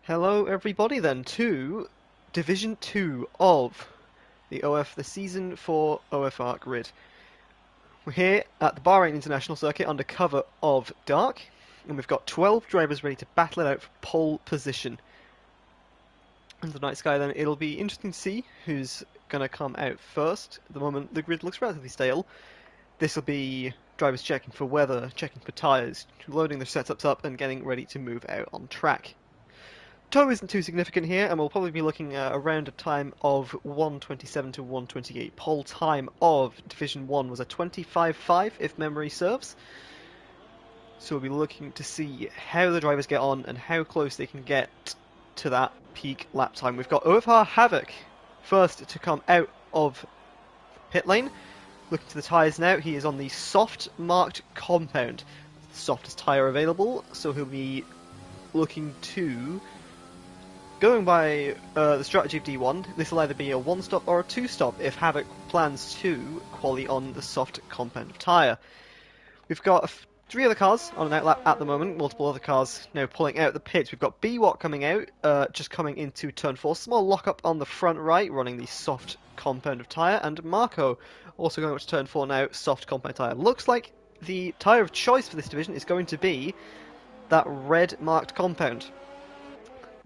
Hello everybody then to Division 2 of the Season 4 OFR grid. We're here at the Bahrain International Circuit under cover of dark, and we've got 12 drivers ready to battle it out for pole position. Under the night sky then, it'll be interesting to see who's going to come out first. At the moment the grid looks relatively stale. This will be drivers checking for weather, checking for tyres, loading their setups up and getting ready to move out on track. Tow isn't too significant here, and we'll probably be looking at around a time of 1:27 to 1:28. Pole time of Division 1 was a 25.5, if memory serves. So we'll be looking to see how the drivers get on and how close they can get to that peak lap time. We've got OFR Havoc first to come out of pit lane. Looking to the tyres now, he is on the soft marked compound. The softest tyre available, so he'll be looking to... Going by the strategy of D1, this will either be a one-stop or a two-stop if Havoc plans to quali on the soft compound of tyre. We've got 3 other cars on an outlap at the moment, multiple other cars now pulling out the pits. We've got BWAT coming out, just coming into turn 4, small lockup on the front right, running the soft compound of tyre, and Marco also going up to turn 4 now, soft compound tyre. Looks like the tyre of choice for this division is going to be that red marked compound.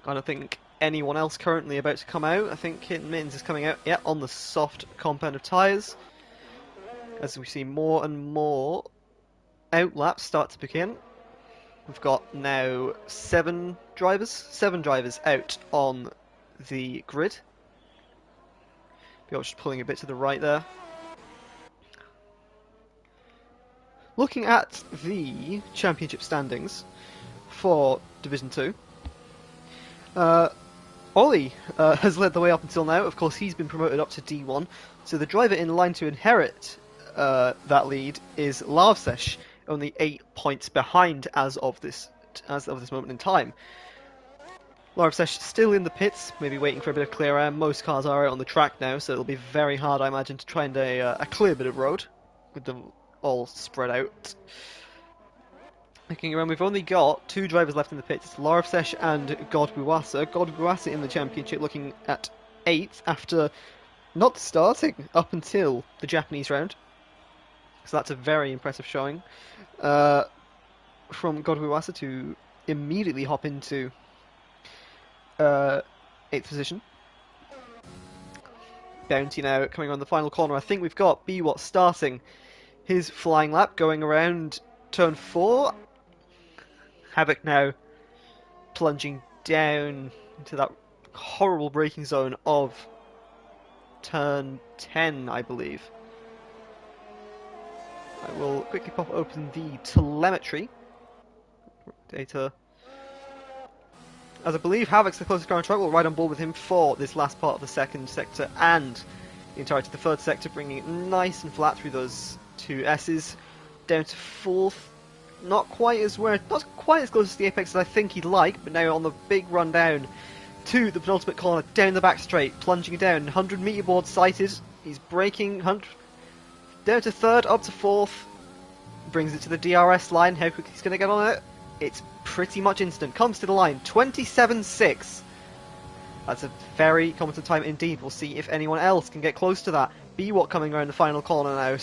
I don't think anyone else currently about to come out. I think Kit Mittens is coming out, yeah, on the soft compound of tyres. As we see more and more outlaps start to begin. We've got now 7 drivers out on the grid. Just pulling a bit to the right there. Looking at the championship standings for Division 2. Ollie has led the way up until now. Of course, he's been promoted up to D1. So the driver in line to inherit that lead is Larvsesh, only 8 points behind as of this moment in time. Larvsesh still in the pits, maybe waiting for a bit of clear air. Most cars are out on the track now, so it'll be very hard, I imagine, to try and a clear bit of road with them all spread out. Looking around, we've only got 2 drivers left in the pits. It's Larvsesh and Godbuasa. Godbuasa in the championship looking at 8th after not starting up until the Japanese round. So that's a very impressive showing from Godbuasa to immediately hop into 8th position. Bounty now coming on the final corner. I think we've got BWAT starting his flying lap, going around turn 4. Havoc now plunging down into that horrible braking zone of turn 10, I believe. I will quickly pop open the telemetry data. As I believe Havoc's the closest car on track, we'll ride on board with him for this last part of the second sector and the entirety of the third sector, bringing it nice and flat through those 2 S's down to 4th. Not quite as close to the apex as I think he'd like, but now on the big run down to the penultimate corner, down the back straight, plunging down, 100 meter board sighted, he's braking, down to 3rd, up to 4th, brings it to the DRS line. How quickly he's going to get on it? It's pretty much instant, comes to the line, 27.6. That's a very competent time indeed. We'll see if anyone else can get close to that. BWAT coming around the final corner now,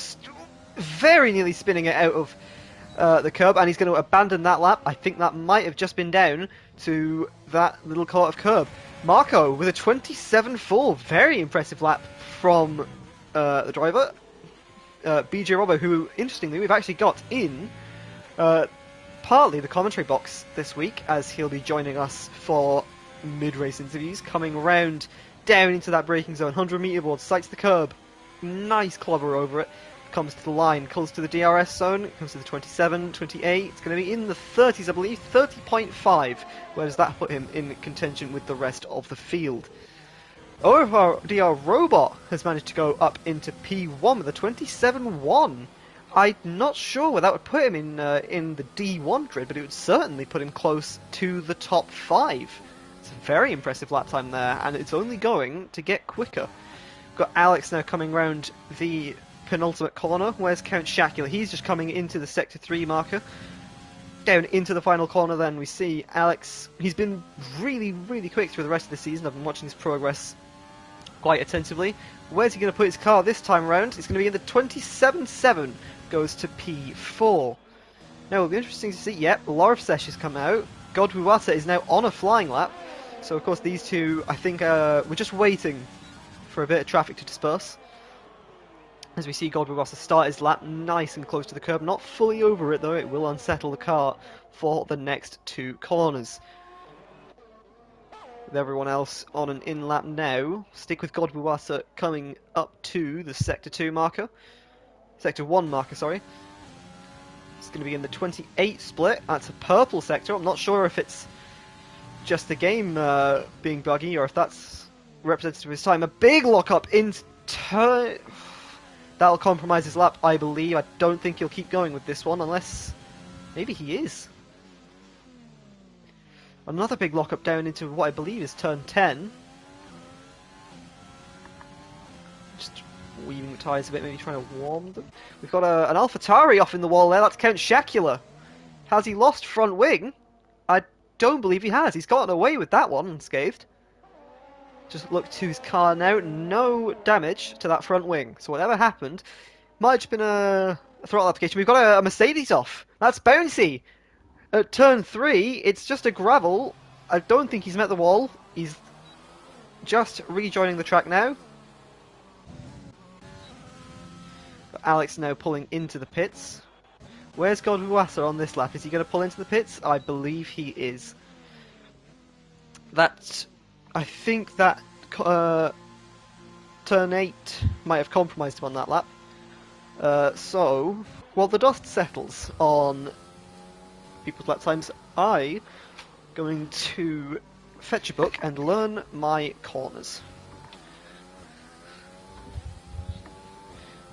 very nearly spinning it out of the curb, and he's going to abandon that lap. I think that might have just been down to that little cut of curb. Marco with a 27.4, very impressive lap from the driver. BJ Robbo, who, interestingly, we've actually got in partly the commentary box this week, as he'll be joining us for mid-race interviews, coming round down into that braking zone, 100 meter board, sights the curb, nice clobber over it. Comes to the line, calls to the DRS zone, comes to the 27, 28, it's going to be in the 30s I believe, 30.5, where does that put him in contention with the rest of the field. OFR DR Robot has managed to go up into P1 with a 27.1. I'm not sure where that would put him in the D1 grid, but it would certainly put him close to the top 5. It's a very impressive lap time there, and it's only going to get quicker. We've got Alex now coming round the penultimate corner. Where's Count Shacula? He's just coming into the Sector 3 marker. Down into the final corner then we see Alex. He's been really, really quick through the rest of the season. I've been watching his progress quite attentively. Where's he going to put his car this time round? It's going to be in the 27.7. Goes to P4. Now it'll be interesting to see. Yep, Larvsesh has come out. Godwiwasa is now on a flying lap. So of course these two, I think, we're just waiting for a bit of traffic to disperse. As we see Godwiwasa start his lap nice and close to the curb. Not fully over it though, it will unsettle the car for the next two corners. With everyone else on an in lap now. Stick with Godwiwasa coming up to the Sector 2 marker. Sector 1 marker, sorry. It's going to be in the 28 split. That's a purple sector. I'm not sure if it's just the game being buggy or if that's representative of his time. A big lock-up into turn. That'll compromise his lap, I believe. I don't think he'll keep going with this one unless... maybe he is. Another big lock-up down into what I believe is turn 10. Just weaving the tyres a bit, maybe trying to warm them. We've got an AlphaTauri off in the wall there. That's Count Shakula. Has he lost front wing? I don't believe he has. He's gotten away with that one unscathed. Just look to his car now. No damage to that front wing. So whatever happened, might have been a throttle application. We've got a Mercedes off. That's bouncy. At turn 3, it's just a gravel. I don't think he's met the wall. He's just rejoining the track now. Alex now pulling into the pits. Where's Godwiwasa on this lap? Is he going to pull into the pits? I believe he is. I think that turn 8 might have compromised him on that lap. So, while the dust settles on people's lap times, I'm going to fetch a book and learn my corners.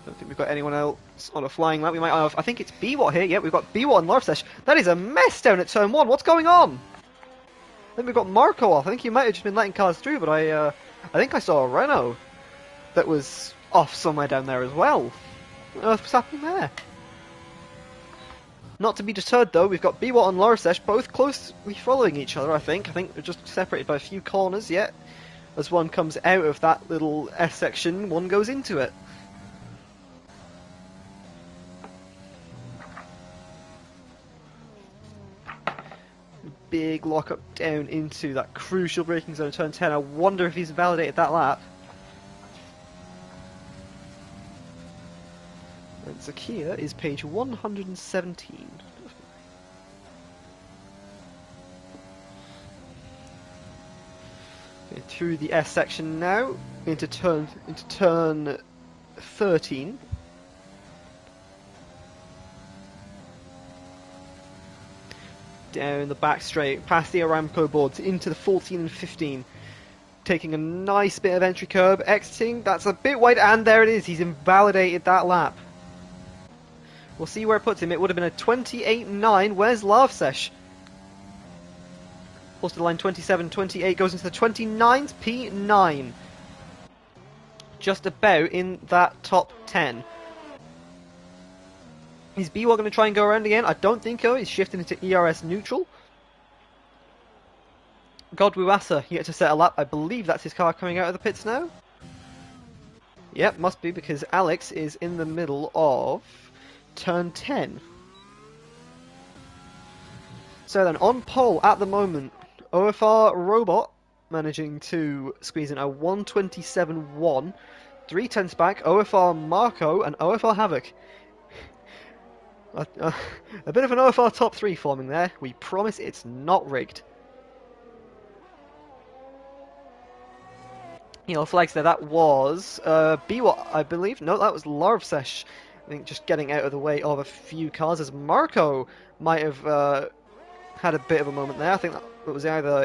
Don't think we've got anyone else on a flying lap. We might have, I think it's Biwot here. Yeah, we've got Biwot and Larvsesh. That is a mess down at turn 1. What's going on? Then we've got Marco off. I think he might have just been letting cars through, but I think I saw a Renault that was off somewhere down there as well. What on earth was happening there? Not to be deterred though, we've got Biwot and Larvsesh both closely following each other, I think. I think they're just separated by a few corners yet. As one comes out of that little S section, one goes into it. Big lock-up down into that crucial braking zone of turn 10. I wonder if he's validated that lap. And Zakia is page 117. Through the S section now, into turn 13. Down the back straight, past the Aramco boards, into the 14 and 15. Taking a nice bit of entry curb, exiting, that's a bit wide, and there it is, he's invalidated that lap. We'll see where it puts him. It would have been a 28.9. Where's Larvsesh? Pulls to the line 27.28, goes into the 29th P9. Just about in that top 10. Is Biwot going to try and go around again? I don't think so. He's shifting into ERS neutral. Godwiwasa yet to set a lap. I believe that's his car coming out of the pits now. Yep, must be because Alex is in the middle of turn 10. So then, on pole at the moment, OFR Robot managing to squeeze in a 127.1. 3/10 back, OFR Marco and OFR Havoc. A bit of an OFR top 3 forming there. We promise it's not rigged. Yellow flags there. That was Biwot, I believe. No, that was Larvsesh. I think just getting out of the way of a few cars as Marco might have had a bit of a moment there. I think that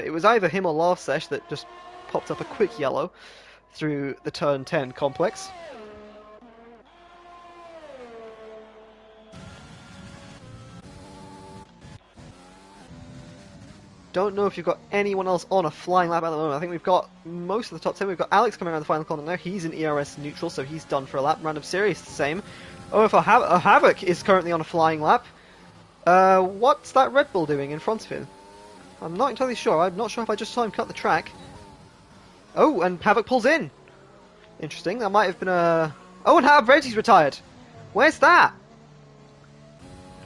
it was either him or Larvsesh that just popped up a quick yellow through the turn 10 complex. Don't know if you've got anyone else on a flying lap at the moment. I think we've got most of the top 10. We've got Alex coming around the final corner now. He's in ERS neutral, so he's done for a lap. Random Series the same. OFR Havoc is currently on a flying lap. What's that Red Bull doing in front of him? I'm not entirely sure. I'm not sure if I just saw him cut the track. Oh, and Havoc pulls in. Interesting. That might have been a... Oh, and Bredi's retired. Where's that?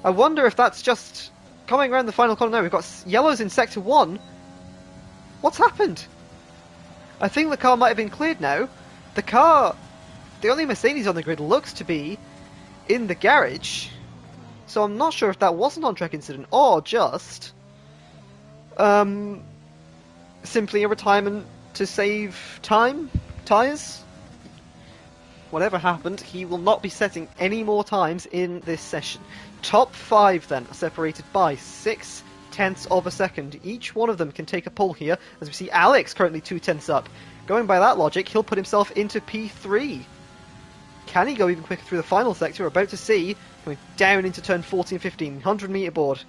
I wonder if that's just coming around the final corner now. We've got yellows in Sector 1. What's happened? I think the car might have been cleared now. The only Mercedes on the grid looks to be in the garage. So I'm not sure if that was an on-track incident or just simply a retirement to save time, tyres. Whatever happened, he will not be setting any more times in this session. Top 5 then are separated by 0.6 of a second. Each one of them can take a pull here, as we see Alex currently 0.2 up. Going by that logic, he'll put himself into P3. Can he go even quicker through the final sector? We're about to see, going down into turn 14 and 15, 100-metre board.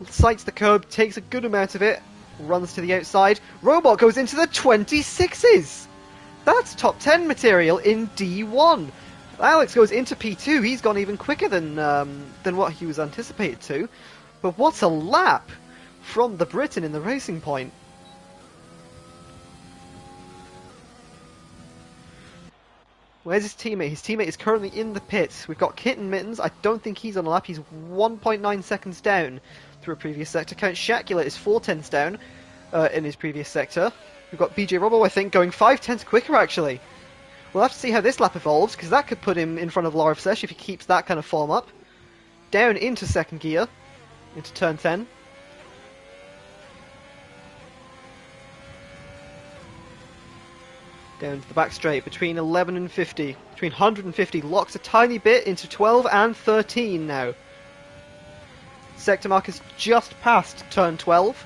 Sights the curb, takes a good amount of it, runs to the outside. Robot goes into the 26s! That's top 10 material in D1. Alex goes into P2. He's gone even quicker than what he was anticipated to. But what's a lap from the Briton in the Racing Point? Where's his teammate? His teammate is currently in the pit. We've got Kitten Mittens. I don't think he's on a lap. He's 1.9 seconds down through a previous sector. Count Shacula is 0.4 down in his previous sector. We've got BJ Robbo, I think, going 0.5 quicker, actually. We'll have to see how this lap evolves, because that could put him in front of Laura Sesh if he keeps that kind of form up. Down into second gear, into turn 10. Down to the back straight, between 11 and 50. Between 100 and 50, locks a tiny bit into 12 and 13 now. Sector mark is just past turn 12.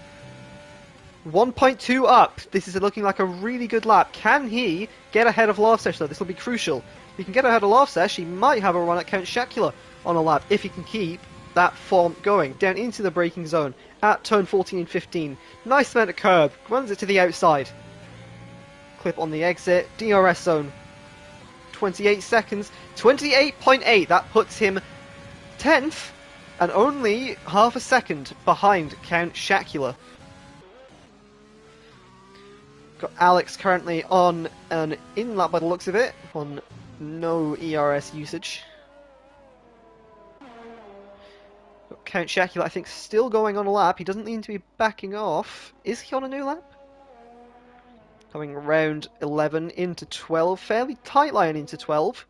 1.2 up. This is looking like a really good lap. Can he get ahead of Larsesh though? This will be crucial. If he can get ahead of Larsesh, he might have a run at Count Shacula on a lap if he can keep that form going. Down into the braking zone at turn 14 and 15. Nice amount of curb. Runs it to the outside. Clip on the exit. DRS zone. 28 seconds. 28.8. That puts him 10th and only half a second behind Count Shacula. Got Alex currently on an in-lap by the looks of it, on no ERS usage. Got Count Shacula, I think, still going on a lap. He doesn't need to be backing off. Is he on a new lap? Coming around 11 into 12. Fairly tight line into 12.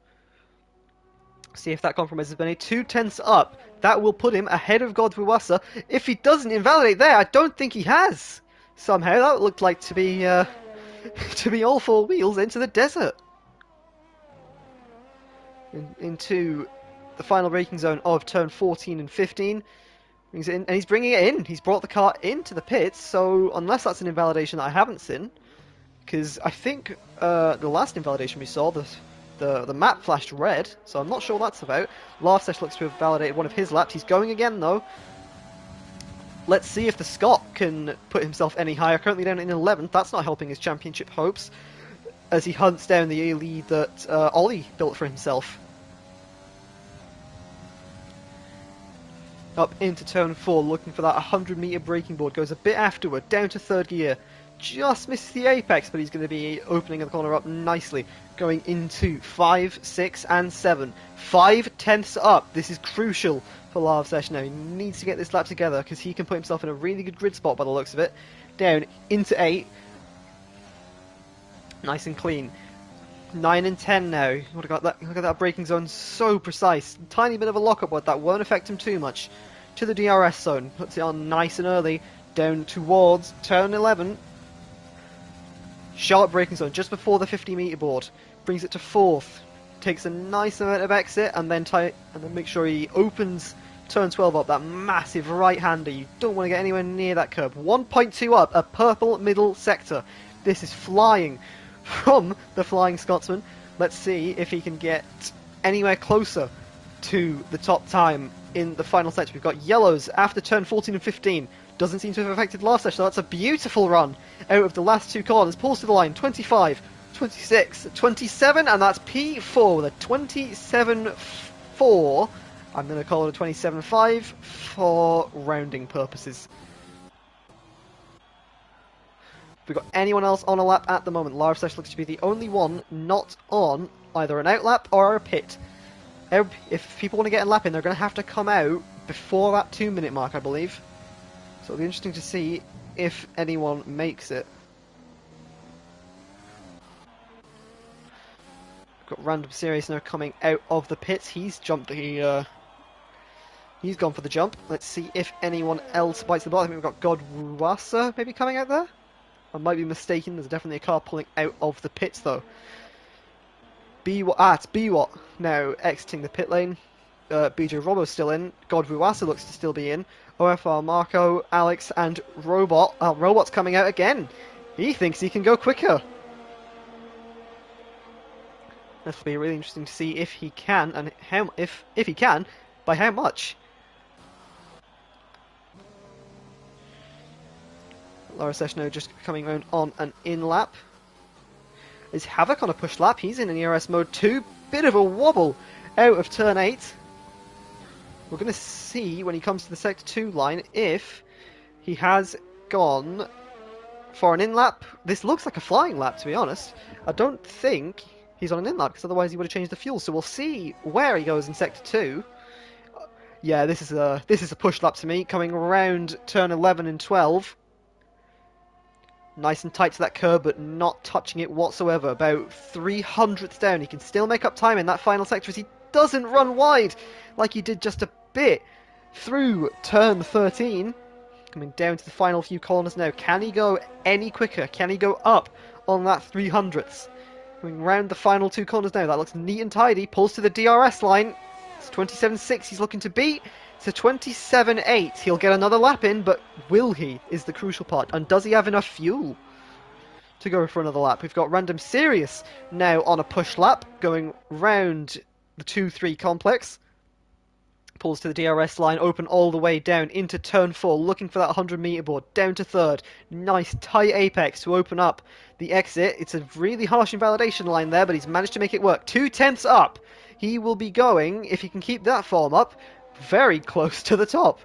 See if that compromises Benny. 2/10 up. That will put him ahead of Godwuwasa. If he doesn't invalidate there, I don't think he has. Somehow that looked like to be all four wheels into the desert. Into the final braking zone of turn 14 and 15. Brings it in, and he's bringing it in. He's brought the car into the pits, so unless that's an invalidation that I haven't seen, because I think the last invalidation we saw, the map flashed red, so I'm not sure what that's about. Larsesh looks to have validated one of his laps. He's going again though. Let's see if the Scot can put himself any higher. Currently down in 11th. That's not helping his championship hopes as he hunts down the A lead that Ollie built for himself. Up into turn 4, looking for that 100-metre braking board. Goes a bit afterward, down to third gear. Just misses the apex, but he's going to be opening the corner up nicely. Going into 5, 6 and 7. 5/10 up. This is crucial for Larsesh now. He needs to get this lap together because he can put himself in a really good grid spot by the looks of it. Down into 8. Nice and clean. 9 and 10 now. Look at that braking zone, so precise. Tiny bit of a lockup, but that won't affect him too much. To the DRS zone. Puts it on nice and early. Down towards turn 11. Sharp braking zone just before the 50-metre board. Brings it to 4th. Takes a nice amount of exit and then make sure he opens turn 12 up. That massive right-hander. You don't want to get anywhere near that curb. 1.2 up. A purple middle sector. This is flying from the Flying Scotsman. Let's see if he can get anywhere closer to the top time in the final sector. We've got yellows after turn 14 and 15. Doesn't seem to have affected Larsesh, so that's a beautiful run out of the last two corners. Pulls to the line, 25, 26, 27, and that's P4 with a 27.4 I'm going to call it a 27.5 for rounding purposes. We've got anyone else on a lap at the moment. Larsesh looks to be the only one not on either an outlap or a pit. If people want to get a lap in, they're going to have to come out before that 2-minute mark, I believe. So it'll be interesting to see if anyone makes it. Got Random Serious now coming out of the pits. He's jumped the... he's gone for the jump. Let's see if anyone else bites the ball. I think we've got Godwasa maybe coming out there. I might be mistaken. There's definitely a car pulling out of the pits though. It's Biwat now exiting the pit lane. BJ Robo's still in. Godwasa looks to still be in. OFR, Marco, Alex, and Robot. Robot's coming out again. He thinks he can go quicker. This will be really interesting to see if he can, and how, if he can, by how much. Laura Seshno just coming around on an in lap. Is Havoc on a push lap? He's in an ERS mode too. Bit of a wobble out of turn 8. We're going to see when he comes to the sector 2 line if he has gone for an in lap. This looks like a flying lap, to be honest. I don't think he's on an in lap because otherwise he would have changed the fuel. So we'll see where he goes in sector 2. Yeah, this is a push lap to me, coming around turn 11 and 12. Nice and tight to that curb, but not touching it whatsoever. About 300ths down. He can still make up time in that final sector as he doesn't run wide like he did just a bit through turn 13. Coming down to the final few corners now. Can he go any quicker? Can he go up on that 300ths? Going round the final 2 corners now. That looks neat and tidy. Pulls to the DRS line. It's 27.6 he's looking to beat. It's a 27.8. He'll get another lap in, but will he is the crucial part. And does he have enough fuel to go for another lap? We've got Random Serious now on a push lap, going round the 2-3 complex. Pulls to the DRS line, open all the way down into turn 4, looking for that 100-meter board, down to 3rd. Nice tight apex to open up the exit. It's a really harsh invalidation line there, but he's managed to make it work. 2/10 up. He will be going, if he can keep that form up, very close to the top.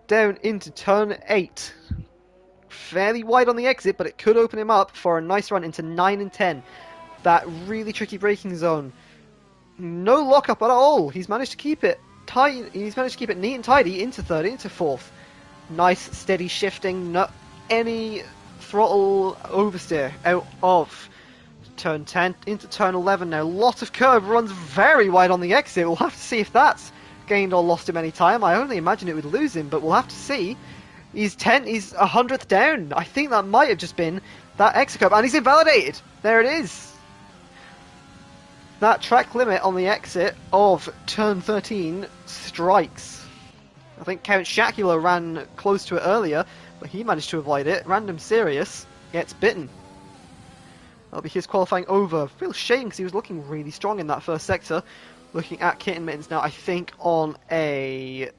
Down into turn 8. Fairly wide on the exit, but it could open him up for a nice run into 9 and 10. That really tricky braking zone. No lockup at all. He's managed to keep it tight. He's managed to keep it neat and tidy into 3rd, into 4th. Nice steady shifting. Not any throttle oversteer out of turn 10 into turn 11 now. Lot of curb, runs very wide on the exit. We'll have to see if that's gained or lost him any time. I only imagine it would lose him, but we'll have to see. He's 100th down. I think that might have just been that exit curb, and he's invalidated. There it is. That track limit on the exit of turn 13 strikes. I think Count Shacula ran close to it earlier, but he managed to avoid it. Random Serious gets bitten. That'll be his qualifying over. Real shame because he was looking really strong in that first sector. Looking at Kitten Mittens now, I think on an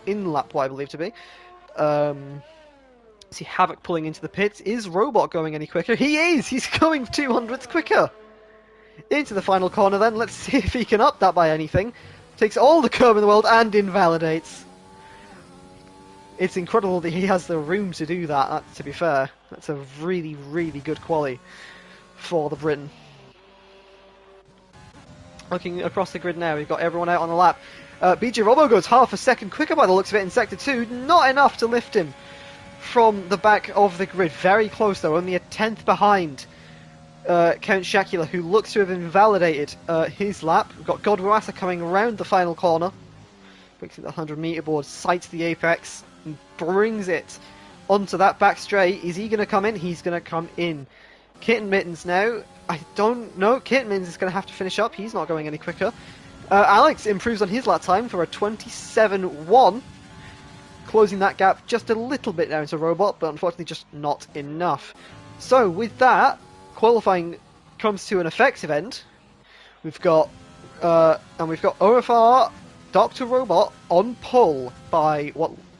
in-lap, what I believe to be. See Havoc pulling into the pits. Is Robot going any quicker? He is! He's going 200ths quicker! Into the final corner then. Let's see if he can up that by anything. Takes all the curb in the world and invalidates. It's incredible that he has the room to do that, to be fair. That's a really, really good quali for the Briton. Looking across the grid now, we've got everyone out on the lap. BJ Robo goes half a second quicker by the looks of it in Sector 2. Not enough to lift him from the back of the grid. Very close though, only a 10th behind Count Shacula, who looks to have invalidated his lap. We've got Godwasa coming around the final corner. Breaks at the 100-meter board, sights the apex, and brings it onto that back straight. Is he going to come in? He's going to come in. Kitten Mittens now. I don't know. Kitten Mittens is going to have to finish up. He's not going any quicker. Alex improves on his lap time for a 27.1. Closing that gap just a little bit down to Robot, but unfortunately just not enough. So with that, qualifying comes to an effective end. We've got OFR, Dr. Robot on pole by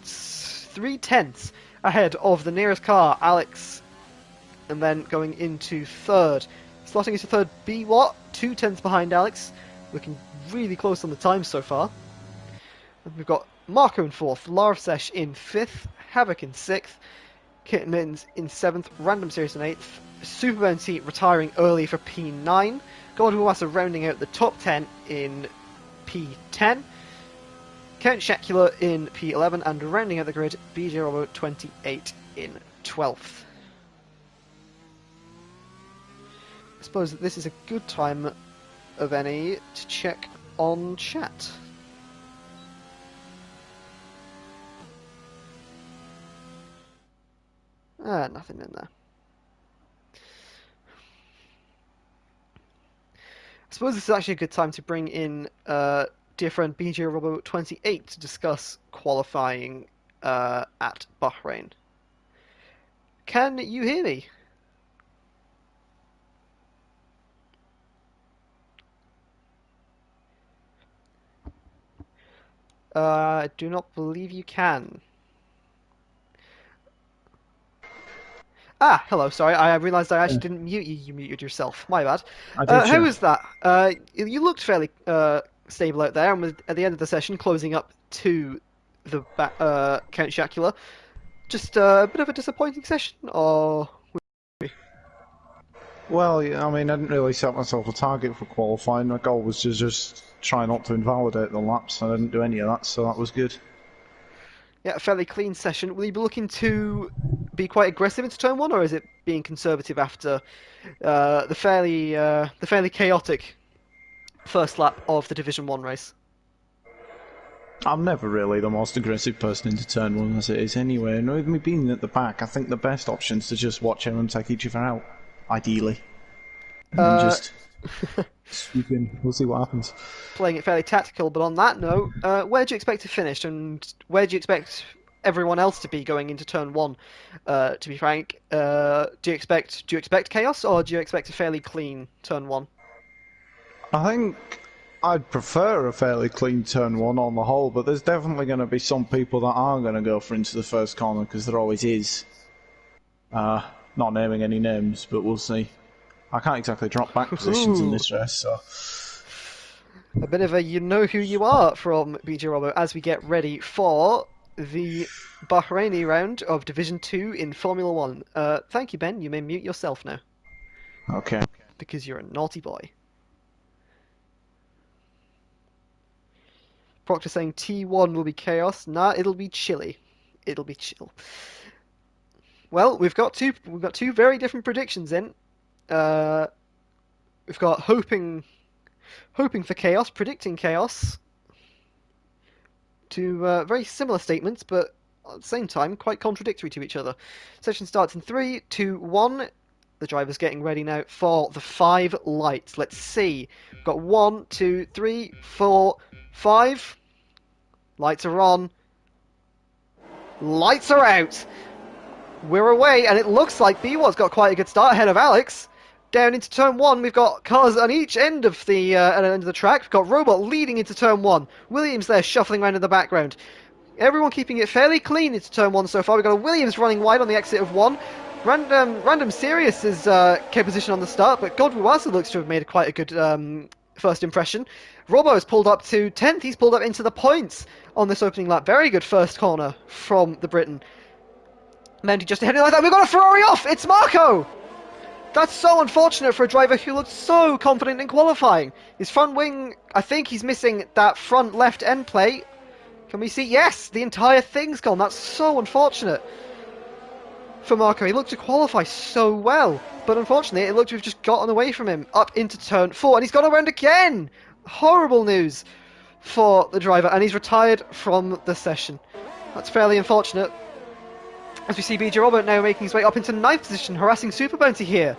3/10 ahead of the nearest car, Alex, and then going into 3rd. Slotting into 3rd, B-Watt, 2/10 behind Alex. looking really close on the time so far. We've got Marco in 4th, Larsesh in 5th, Havoc in 6th, Kittenins in 7th, Random Series in 8th, Super Bounty retiring early for P9, Goldwassa rounding out the top 10 in P10, Count Shacula in P11, and rounding out the grid, BJ Robo 28 in 12th. I suppose that this is a good time of any to check on chat. Nothing in there. I suppose this is actually a good time to bring in dear friend BJ Robo 28 to discuss qualifying at Bahrain. Can you hear me? I do not believe you can. Ah, hello, sorry, I realised I actually didn't mute you, you muted yourself. My bad. I did, How was that? You looked fairly stable out there, and was at the end of the session closing up to the Count Shacula. Just a bit of a disappointing session, or... Well, yeah, I mean, I didn't really set myself a target for qualifying. My goal was to just try not to invalidate the laps. I didn't do any of that, so that was good. Yeah, a fairly clean session. Will you be looking to be quite aggressive into turn 1, or is it being conservative after the fairly chaotic first lap of the Division 1 race? I'm never really the most aggressive person into turn 1 as it is anyway, and with me being at the back, I think the best option is to just watch everyone take each other out, ideally. And then just swoop in. We'll see what happens. Playing it fairly tactical, but on that note, where do you expect to finish, and where do you expect everyone else to be going into turn 1? To be frank, do you expect chaos, or do you expect a fairly clean turn 1? I think I'd prefer a fairly clean turn 1 on the whole, but there's definitely going to be some people that are going to go for into the first corner, because there always is. Not naming any names, but we'll see. I can't exactly drop back positions in this race, so... A bit of a you-know-who-you-are from BJ Robo as we get ready for the Bahraini round of Division 2 in Formula 1. Thank you, Ben. You may mute yourself now. Okay. Because you're a naughty boy. Proctor saying T1 will be chaos. Nah, it'll be chilly. It'll be chill. Well, we've got two very different predictions in. We've got hoping for chaos, predicting chaos. Two very similar statements, but at the same time quite contradictory to each other. Session starts in 3, 2, 1. The driver's getting ready now for the 5 lights. Let's see. We've got 1, 2, 3, 4, 5. Lights are on. Lights are out. We're away, and it looks like B1's got quite a good start ahead of Alex. Down into turn 1, we've got cars on each end of the track. We've got Robot leading into turn 1. Williams there shuffling around in the background. Everyone keeping it fairly clean into turn 1 so far. We've got a Williams running wide on the exit of 1. Random Sirius is kept position on the start, but Godwasa looks to have made quite a good first impression. Robbo has pulled up to 10th. He's pulled up into the points on this opening lap. Very good first corner from the Briton. Mendy just ahead like that. We've got a Ferrari off. It's Marco. That's so unfortunate for a driver who looked so confident in qualifying. His front wing, I think he's missing that front left end plate. Can we see? Yes, the entire thing's gone. That's so unfortunate for Marco. He looked to qualify so well, but unfortunately it looked to have just gotten away from him up into turn 4, and he's gone around again. Horrible news for the driver, and he's retired from the session. That's fairly unfortunate. As we see BJ Robert now making his way up into 9th position, harassing Super Bounty here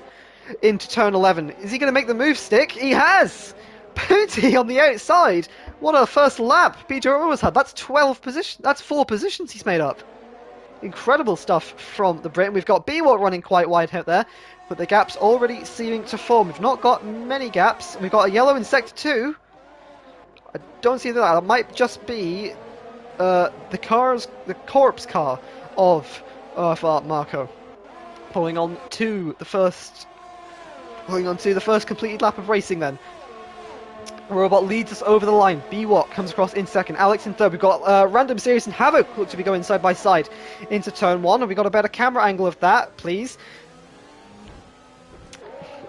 into turn 11. Is he going to make the move stick? He has! Bounty on the outside. What a first lap BJ Robert's had. That's 12 positions. That's 4 positions he's made up. Incredible stuff from the Briton. We've got B-Walk running quite wide out there, but the gap's already seeming to form. We've not got many gaps. We've got a yellow in Sector 2. I don't see that. It might just be the corpse car of OFR Marco, pulling on to the first completed lap of racing then. Robot leads us over the line. B-Watt comes across in second. Alex in third. We've got Random Series and Havoc look to be going side by side into turn one. Have we got a better camera angle of that, please?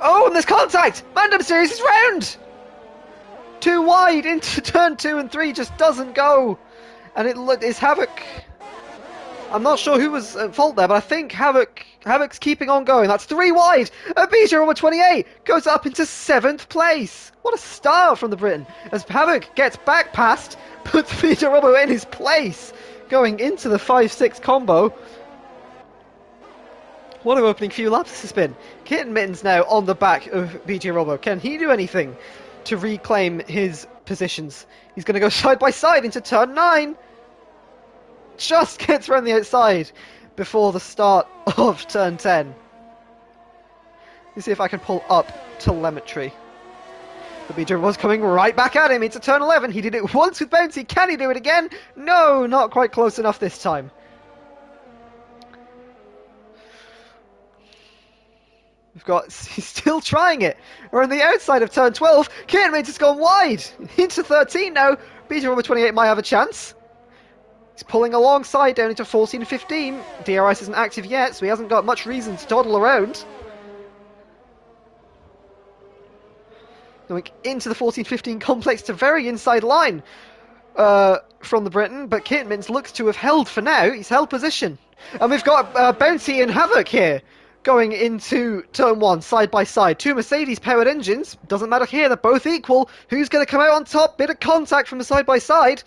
Oh, and there's contact! Random Series is round! Too wide into turn 2 and 3, just doesn't go. And it is Havoc. I'm not sure who was at fault there, but I think Havoc's keeping on going. That's 3 wide. And BJ Rubber 28 goes up into 7th place. What a start from the Briton. As Havoc gets back past, puts BJ Rubber in his place, going into the 5-6 combo. What an opening few laps this has been. Kitten Mittens now on the back of BJ Robo. Can he do anything to reclaim his positions? He's going to go side by side into turn 9. Just gets around the outside before the start of turn 10. Let's see if I can pull up telemetry. The BJ was coming right back at him into turn 11. He did it once with Bouncy. Can he do it again? No, not quite close enough this time. He's still trying it. We're on the outside of turn 12. Kitten has gone wide into 13 now. BJ Rubber 28 might have a chance. He's pulling alongside down into 14 and 15. DRS isn't active yet, so he hasn't got much reason to dawdle around. Going into the 14-15 complex to very inside line from the Briton, but Kitten Mittens looks to have held for now. He's held position. And we've got Bouncy and Havoc here going into turn 1 side by side. 2 Mercedes powered engines. Doesn't matter here, they're both equal. Who's going to come out on top? Bit of contact from the side by side.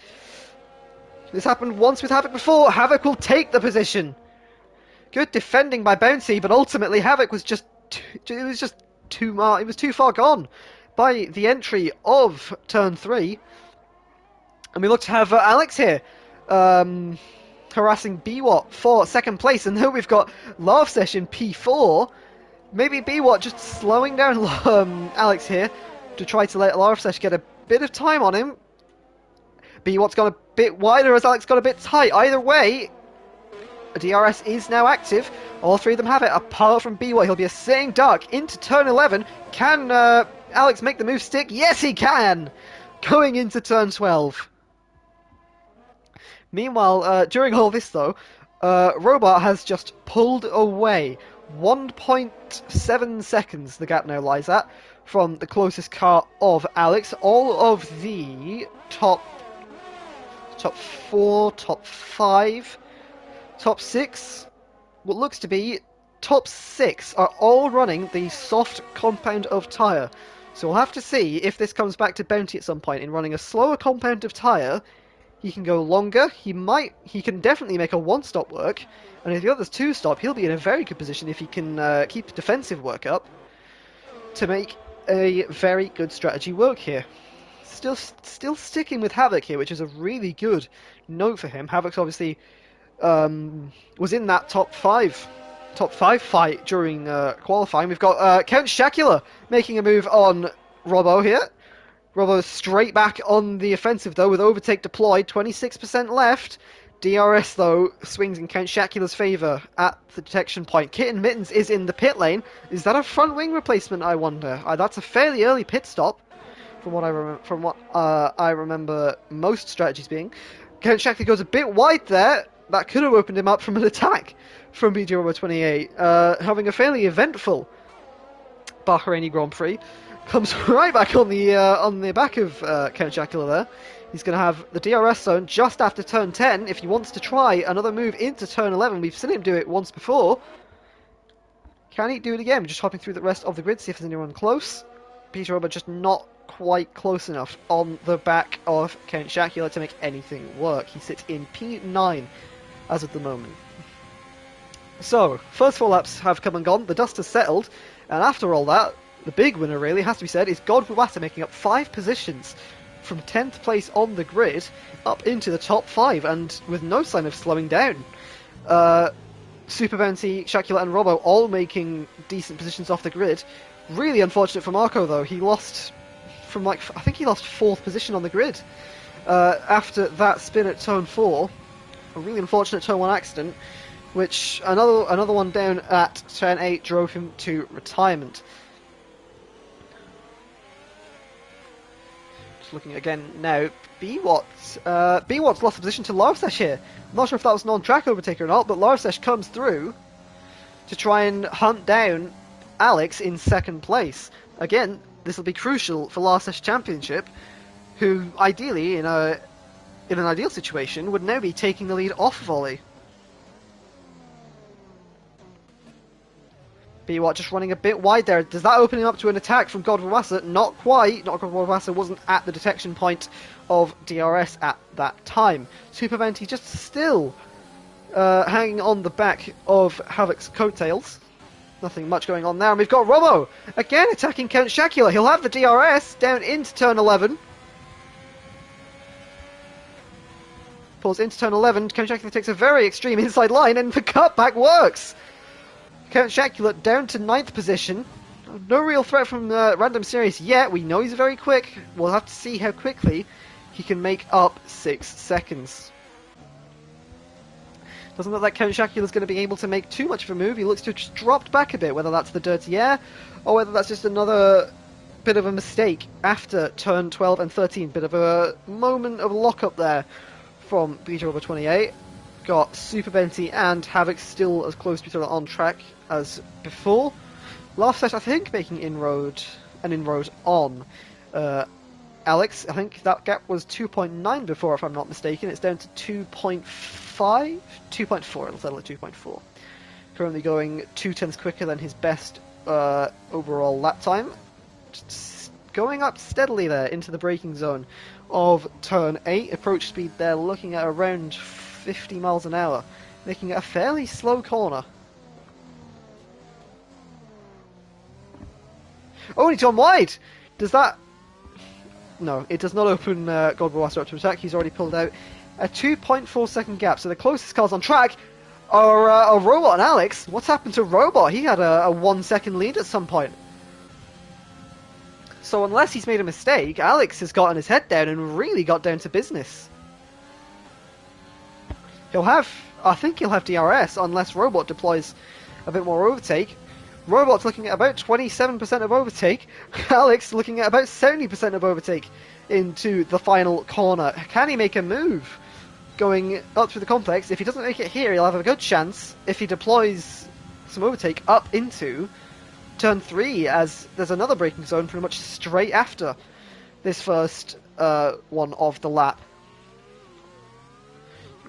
This happened once with Havoc before. Havoc will take the position. Good defending by Bouncy, but ultimately Havoc was just too far gone by the entry of turn 3. And we look to have Alex here harassing B-Watt for second place. And now we've got Laugh Session P4. Maybe B-Watt just slowing down Alex here to try to let Laugh Session get a bit of time on him. B-Watt's gone a bit wider as Alex got a bit tight. Either way, DRS is now active. All 3 of them have it, apart from B-Watt. He'll be a sitting duck into turn 11. Can Alex make the move stick? Yes, he can! Going into turn 12. Meanwhile, during all this though, Robot has just pulled away 1.7 seconds the gap now lies at from the closest car of Alex. All of the top 4, top 5, top 6, what looks to be top 6 are all running the soft compound of tyre. So we'll have to see if this comes back to Bounty at some point. In running a slower compound of tyre, he can go longer. He can definitely make a 1-stop work. And if the other's 2-stop, he'll be in a very good position if he can keep defensive work up to make a very good strategy work here. Still sticking with Havoc here, which is a really good note for him. Havoc's obviously was in that top 5 fight during qualifying. We've got Count Shacula making a move on Robbo here. Robbo straight back on the offensive though with overtake deployed, 26% left. DRS though swings in Count Shacula's favour at the detection point. Kitten Mittens is in the pit lane. Is that a front wing replacement, I wonder? That's a fairly early pit stop from what I remember most strategies being. Count Shacula goes a bit wide there. That could have opened him up from an attack from BJ Rubber 28. Having a fairly eventful Bahraini Grand Prix. Comes right back on the back of Count Shacula there. He's going to have the DRS zone just after turn 10 if he wants to try another move into turn 11. We've seen him do it once before. Can he do it again? Just hopping through the rest of the grid, see if there's anyone close. Peter Robert just not quite close enough on the back of Count Shacula to make anything work. He sits in P9 as of the moment. So, first 4 laps have come and gone, the dust has settled, and after all that, the big winner really, has to be said, is God Buwata making up 5 positions from 10th place on the grid up into the top 5, and with no sign of slowing down. Super Bounty, Shacula and Robbo all making decent positions off the grid. Really unfortunate for Marco though, he lost from I think he lost 4th position on the grid after that spin at turn 4. A really unfortunate turn 1 accident, which another one down at turn 8 drove him to retirement. looking again now. B-Watt's lost the position to Larsesh here. I'm not sure if that was an on-track overtake or not, but Larsesh comes through to try and hunt down Alex in second place. Again, this will be crucial for Larsesh Championship, who ideally, in an ideal situation, would now be taking the lead off Volley. B-Watt just running a bit wide there. Does that open him up to an attack from Godwawasa? Not quite. Not Godwawasa wasn't at the detection point of DRS at that time. Super Venti just still hanging on the back of Havoc's coattails. Nothing much going on there. And we've got Robo again attacking Count Shacula. He'll have the DRS down into turn 11. Pulls into turn 11. Count Shacula takes a very extreme inside line, and the cutback works. Count Shacula down to 9th position. No real threat from Random Series yet. We know he's very quick. We'll have to see how quickly he can make up 6 seconds. Doesn't look like Count Shacula's going to be able to make too much of a move. He looks to have just dropped back a bit, whether that's the dirty air or whether that's just another bit of a mistake after turn 12 and 13. Bit of a moment of lockup there from BJ Rubber 28. Got Super Venti and Havoc still as close to each other on track as before. Last set, I think, making an inroad on Alex. I think that gap was 2.9 before, if I'm not mistaken. It's down to 2.5? 2.4, it'll settle at 2.4. Currently going 2/10 quicker than his best overall lap time. Just going up steadily there into the braking zone of turn 8. Approach speed there looking at around 50 miles an hour, making it a fairly slow corner. Oh, and he's gone wide! Does that... No, it does not open Godwawasa up to attack. He's already pulled out a 2.4 second gap. So the closest cars on track are Robot and Alex. What's happened to Robot? He had a 1 second lead at some point. So unless he's made a mistake, Alex has gotten his head down and really got down to business. I think he'll have DRS unless Robot deploys a bit more overtake. Robot's looking at about 27% of overtake. Alex looking at about 70% of overtake into the final corner. Can he make a move going up through the complex? If he doesn't make it here, he'll have a good chance if he deploys some overtake up into turn 3, as there's another braking zone pretty much straight after this first one of the lap.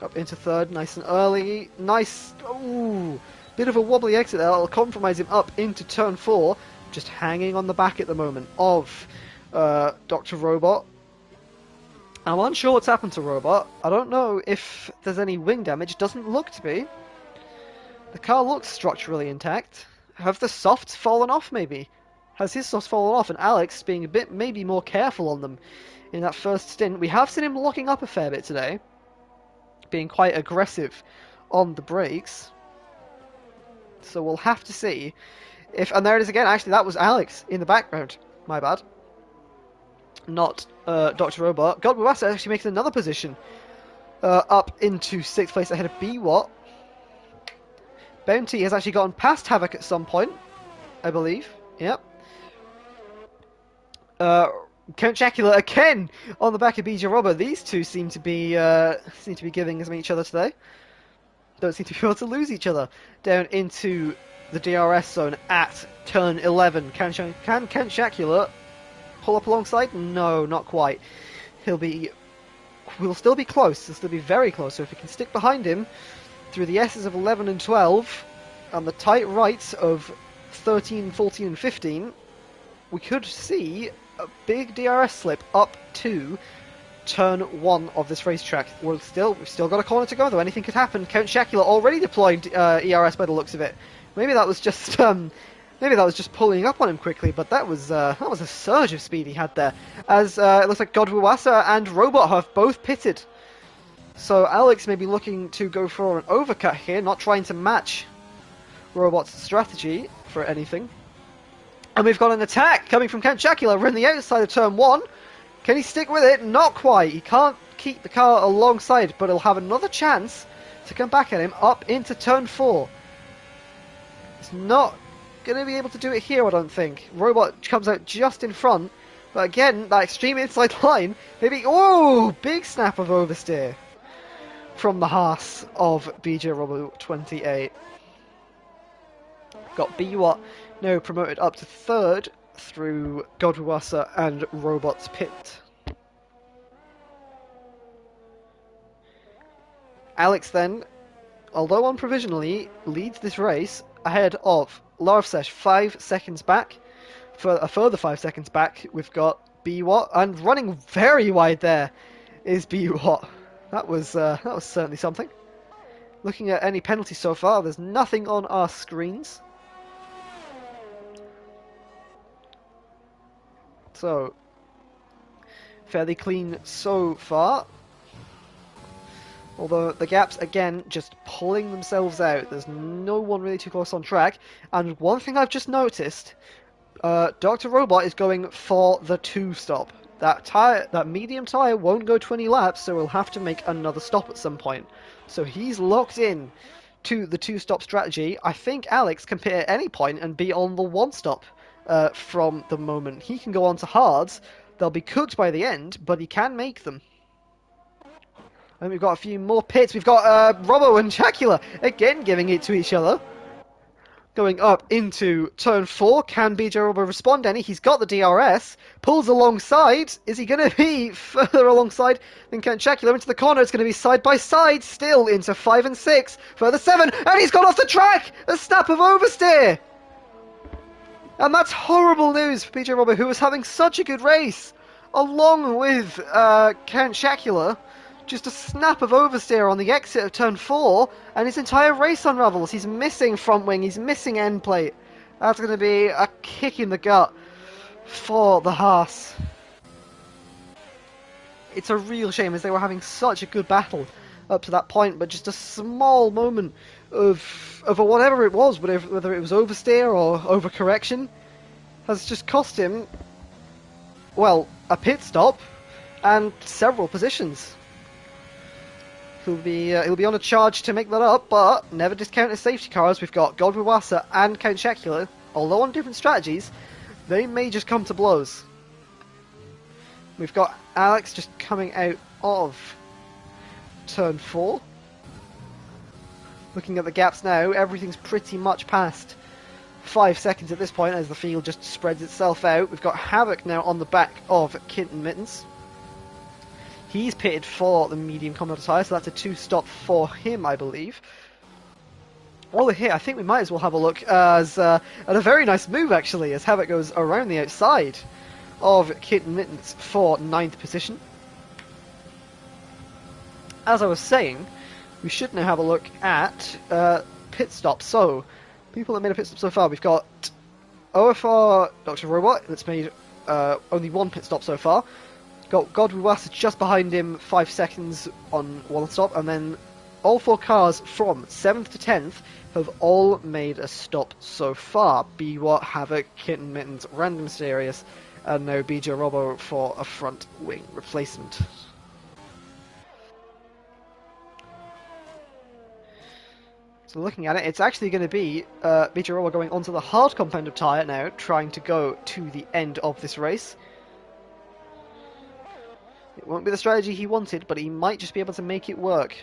Up into third, nice and early. Nice, ooh, bit of a wobbly exit there. That'll compromise him up into turn 4. Just hanging on the back at the moment of Dr. Robot. I'm unsure what's happened to Robot. I don't know if there's any wing damage. Doesn't look to be. The car looks structurally intact. Have the softs fallen off, maybe? Has his softs fallen off, and Alex being a bit maybe more careful on them in that first stint. We have seen him locking up a fair bit today, being quite aggressive on the brakes. So we'll have to see if... And there it is again. Actually, that was Alex in the background. My bad. Not Dr. Robot. Godwawasa actually makes another position up into 6th place ahead of B-Watt. Bounty has actually gotten past Havoc at some point, I believe. Yep. Count Shacula again on the back of BJ Robber. These two seem to be giving us each other today. Don't seem to be able to lose each other. Down into the DRS zone at turn 11. Can Count Shacula pull up alongside? No, not quite. We'll still be close. He'll still be very close. So if we can stick behind him through the S's of 11 and 12 and the tight rights of 13, 14 and 15, we could see a big DRS slip up to turn 1 of this racetrack. We've still got a corner to go, though. Anything could happen. Count Shacula already deployed ERS by the looks of it. Maybe that was just pulling up on him quickly, but that was a surge of speed he had there. As it looks like Godwawasa and Robot have both pitted. So Alex may be looking to go for an overcut here, not trying to match Robot's strategy for anything. And we've got an attack coming from Count Shacula. We're in the outside of turn 1. Can he stick with it? Not quite. He can't keep the car alongside, but he'll have another chance to come back at him up into turn 4. He's not going to be able to do it here, I don't think. Robot comes out just in front But again, that extreme inside line, maybe, oh, big snap of oversteer from the Haas of BJ Robo 28. Got BWatt now promoted up to third through Godwasa and Robots Pit. Alex then, although on provisionally, leads this race ahead of Larvsesh 5 seconds back. For a further 5 seconds back, we've got BWatt, and running very wide there is BWatt. That was certainly something. Looking at any penalties so far, there's nothing on our screens. So, fairly clean so far. Although the gaps, again, just pulling themselves out. There's no one really too close on track. And one thing I've just noticed, Dr. Robot is going for the 2-stop. That medium tyre won't go 20 laps, so we'll have to make another stop at some point. So he's locked in to the 2-stop strategy. I think Alex can pit at any point and be on the 1-stop from the moment. He can go on to hards. They'll be cooked by the end, but he can make them. And we've got a few more pits. We've got Robbo and Chacula again giving it to each other. Going up into turn 4. Can BJ Robbo respond any? He's got the DRS. Pulls alongside. Is he going to be further alongside than Can Chacula? Into the corner. It's going to be side by side. Still into 5 and 6. Further 7. And he's gone off the track. A snap of oversteer. And that's horrible news for BJ Robbo, who was having such a good race. Along with Can Chacula. Just a snap of oversteer on the exit of turn 4, and his entire race unravels. He's missing front wing, he's missing end plate. That's going to be a kick in the gut for the Haas. It's a real shame, as they were having such a good battle up to that point, but just a small moment of whatever it was, whether it was oversteer or overcorrection, has just cost him, well, a pit stop and several positions. He'll be on a charge to make that up, but never discount his safety cars. We've got Godwasa and Count Chacula. Although on different strategies, they may just come to blows. We've got Alex just coming out of turn 4. Looking at the gaps now, everything's pretty much past 5 seconds at this point as the field just spreads itself out. We've got Havoc now on the back of Kinton Mittens. He's pitted for the medium combat tyre, so that's a 2-stop for him, I believe. While we're here, I think we might as well have a look at a very nice move, actually, as Havoc goes around the outside of Kinton Mittens for 9th position. As I was saying, we should now have a look at pit stops. So, people that made a pit stop so far, we've got OFR Dr. Robot, that's made only 1 pit stop so far. Got Godwasa just behind him, 5 seconds on 1 stop, and then all 4 cars from 7th to 10th have all made a stop so far. BWatt, Havoc, Kinton Mittens, Random Mysterious, and now BJ Robo for a front wing replacement. So looking at it, it's actually going to be BJ Robo going onto the hard compound tyre now, trying to go to the end of this race. It won't be the strategy he wanted, but he might just be able to make it work.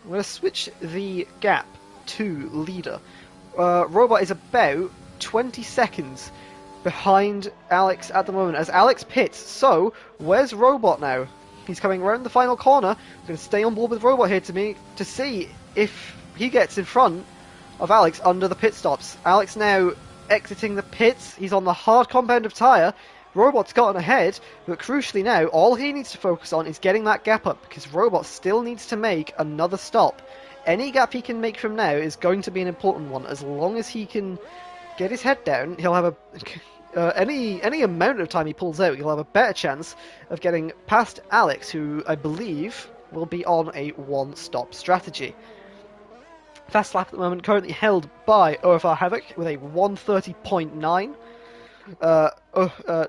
I'm going to switch the gap to leader. Robot is about 20 seconds behind Alex at the moment, as Alex pits. So, where's Robot now? He's coming around the final corner. I'm going to stay on board with Robot here to see if he gets in front of Alex under the pit stops. Alex now exiting the pits. He's on the hard compound of tyre. Robot's gotten ahead, but crucially now, all he needs to focus on is getting that gap up, because Robot still needs to make another stop. Any gap he can make from now is going to be an important one. As long as he can get his head down, he'll have any amount of time he pulls out, he'll have a better chance of getting past Alex, who I believe will be on a 1-stop strategy. Fast lap at the moment currently held by OFR Havoc with a 1:30.9.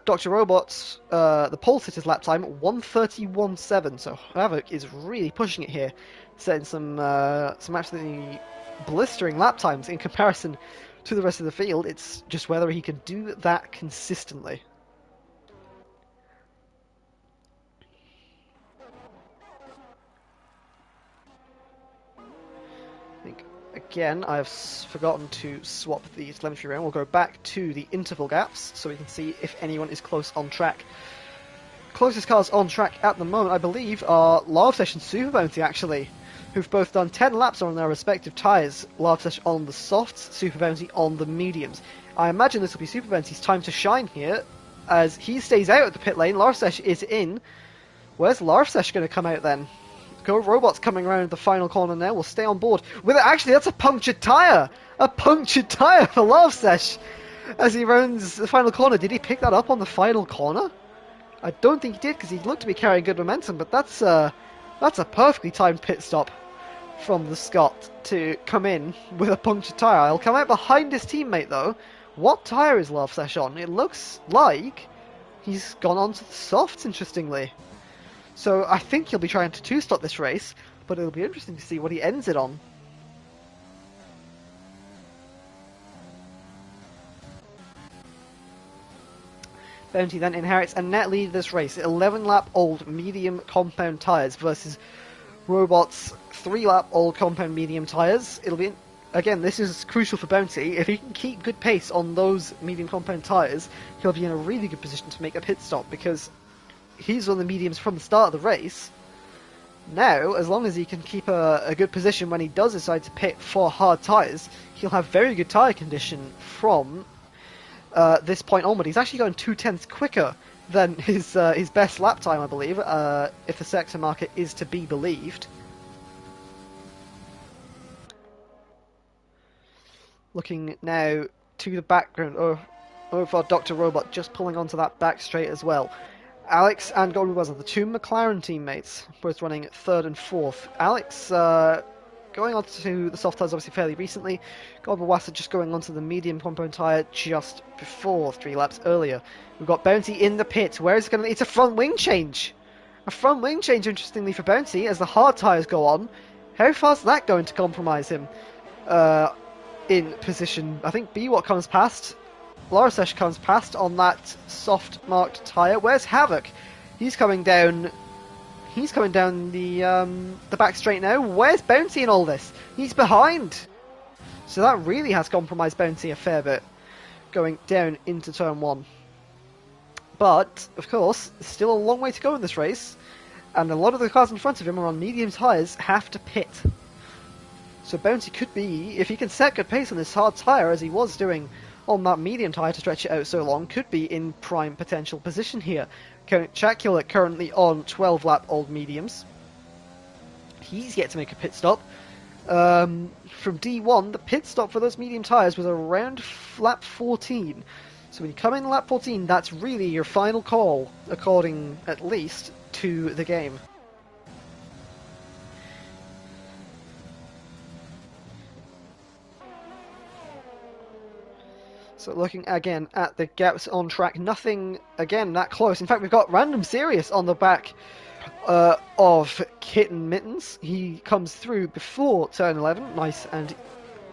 Dr. Robot's the pole sitter's lap time 1:31.7. So Havoc is really pushing it here, setting some absolutely blistering lap times in comparison to the rest of the field. It's just whether he can do that consistently. I think, again, I've forgotten to swap the telemetry around. We'll go back to the interval gaps so we can see if anyone is close on track. Closest cars on track at the moment, I believe, are Larvsesh and Super Bounty, actually, who've both done 10 laps on their respective tyres. Larvsesh on the softs, Super Bounty on the mediums. I imagine this will be Super Bounty's time to shine here, as he stays out at the pit lane. Larvsesh is in. Where's Larvsesh going to come out then? Go Robot's coming around the final corner now. We'll stay on board with it. Actually, that's a punctured tyre! A punctured tyre for Larvsesh as he rounds the final corner. Did he pick that up on the final corner? I don't think he did, because he looked to be carrying good momentum, but that's a perfectly timed pit stop from the Scot to come in with a punctured tyre. He'll come out behind his teammate, though. What tyre is Larvsesh on? It looks like he's gone on to the softs, interestingly. So I think he'll be trying to two-stop this race, but it'll be interesting to see what he ends it on. Bounty then inherits a net lead this race. 11-lap-old medium compound tyres versus Robot's 3-lap-old compound medium tyres. It'll be, again, this is crucial for Bounty. If he can keep good pace on those medium compound tyres, he'll be in a really good position to make a pit stop, because he's on the mediums from the start of the race. Now, as long as he can keep a good position when he does decide to pit for hard tyres, he'll have very good tyre condition from this point onward. He's actually going 0.2 quicker than his best lap time, I believe, if the sector market is to be believed. Looking now to the background, OFR Dr. Robot just pulling onto that back straight as well. Alex and Golden Buzzer, the two McLaren teammates, both running 3rd and 4th. Alex going on to the soft tyres obviously fairly recently. Golden Buzzer just going onto the medium compound tyre just before 3 laps earlier. We've got Bounty in the pit. Where is it going to... It's a front wing change. A front wing change, interestingly, for Bounty as the hard tyres go on. How far is that going to compromise him in position? I think B-Watt comes past. Larvsesh comes past on that soft marked tyre. Where's Havoc? He's coming down. He's coming down the back straight now. Where's Bounty in all this? He's behind. So that really has compromised Bounty a fair bit, going down into turn 1. But of course, there's still a long way to go in this race, and a lot of the cars in front of him are on medium tyres, have to pit. So Bounty could be, if he can set good pace on this hard tyre as he was doing on that medium tyre to stretch it out so long, could be in prime potential position here. Chacula currently on 12-lap-old mediums. He's yet to make a pit stop. From D1, the pit stop for those medium tyres was around lap 14. So when you come in lap 14, that's really your final call, according, at least, to the game. So looking again at the gaps on track, nothing again that close. In fact, we've got Random Serious on the back of Kitten Mittens. He comes through before turn 11. Nice and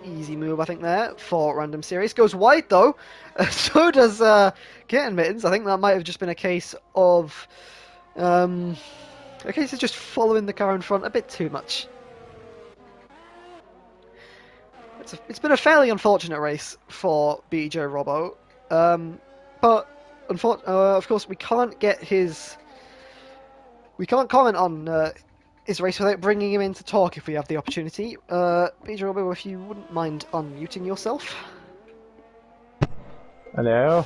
easy move, I think, there for Random Serious. Goes wide though. So does Kitten Mittens. I think that might have just been a case of just following the car in front a bit too much. It's been a fairly unfortunate race for BJ Robbo, but of course we can't comment on his race without bringing him in to talk if we have the opportunity. BJ Robbo, if you wouldn't mind unmuting yourself. Hello.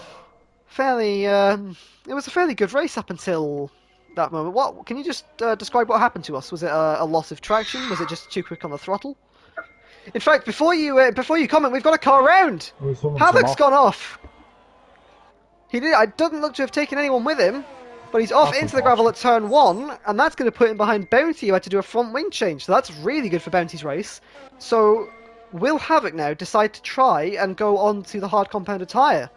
It was a fairly good race up until that moment. What can you just describe what happened to us? Was it a loss of traction? Was it just too quick on the throttle? In fact, before you comment, we've got a car round. Havoc's gone off. He doesn't look to have taken anyone with him, but he's off into the gravel at turn 1, and that's going to put him behind Bounty, who had to do a front wing change. So that's really good for Bounty's race. So will Havoc now decide to try and go on to the hard compounded tyre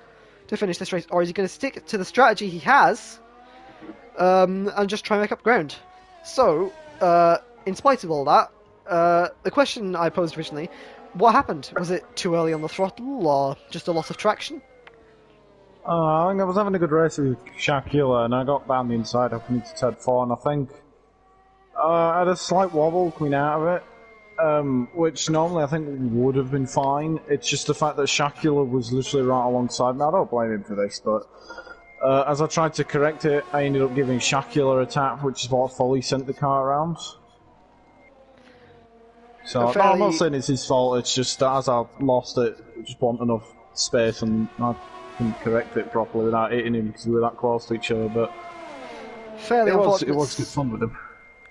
to finish this race, or is he going to stick to the strategy he has and just try and make up ground? So, in spite of all that, the question I posed originally, What happened? Was it too early on the throttle, or just a loss of traction? I think I was having a good race with Shakula, and I got down the inside up into Ted 4, and I think I had a slight wobble coming out of it, which normally I think would have been fine. It's just the fact that Shakula was literally right alongside me. I don't blame him for this, but as I tried to correct it, I ended up giving Shakula a tap, which is what fully sent the car around. So, no, I'm not saying it's his fault, it's just that as I lost it, it just wasn't enough space and I couldn't correct it properly without hitting him because we were that close to each other, but Fairly unfortunate. It was good fun with him.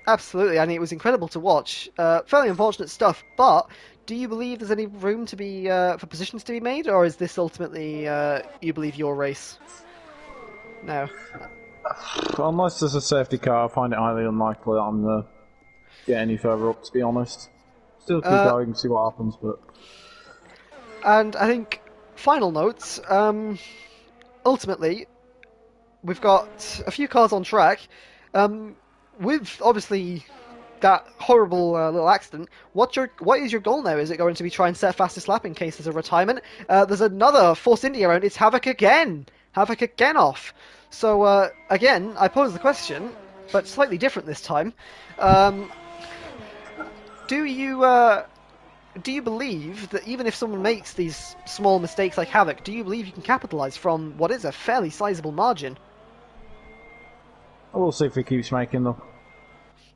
Absolutely, and it was incredible to watch. Fairly unfortunate stuff, but do you believe there's any room to be for positions to be made, or is this ultimately you believe your race? No. Unless there's a safety car, I find it highly unlikely that I'm going to get any further up, to be honest. Still keep going and see what happens, but... And I think, final notes, ultimately, we've got a few cars on track. With, obviously, that horrible little accident, what is your goal now? Is it going to be try and set fastest lap in case there's a retirement? There's another Force India round. It's Havoc again. Havoc again off. So, again, I pose the question, but slightly different this time. Do you believe that even if someone makes these small mistakes like Havoc, do you believe you can capitalise from what is a fairly sizable margin? We'll see if he keeps making them.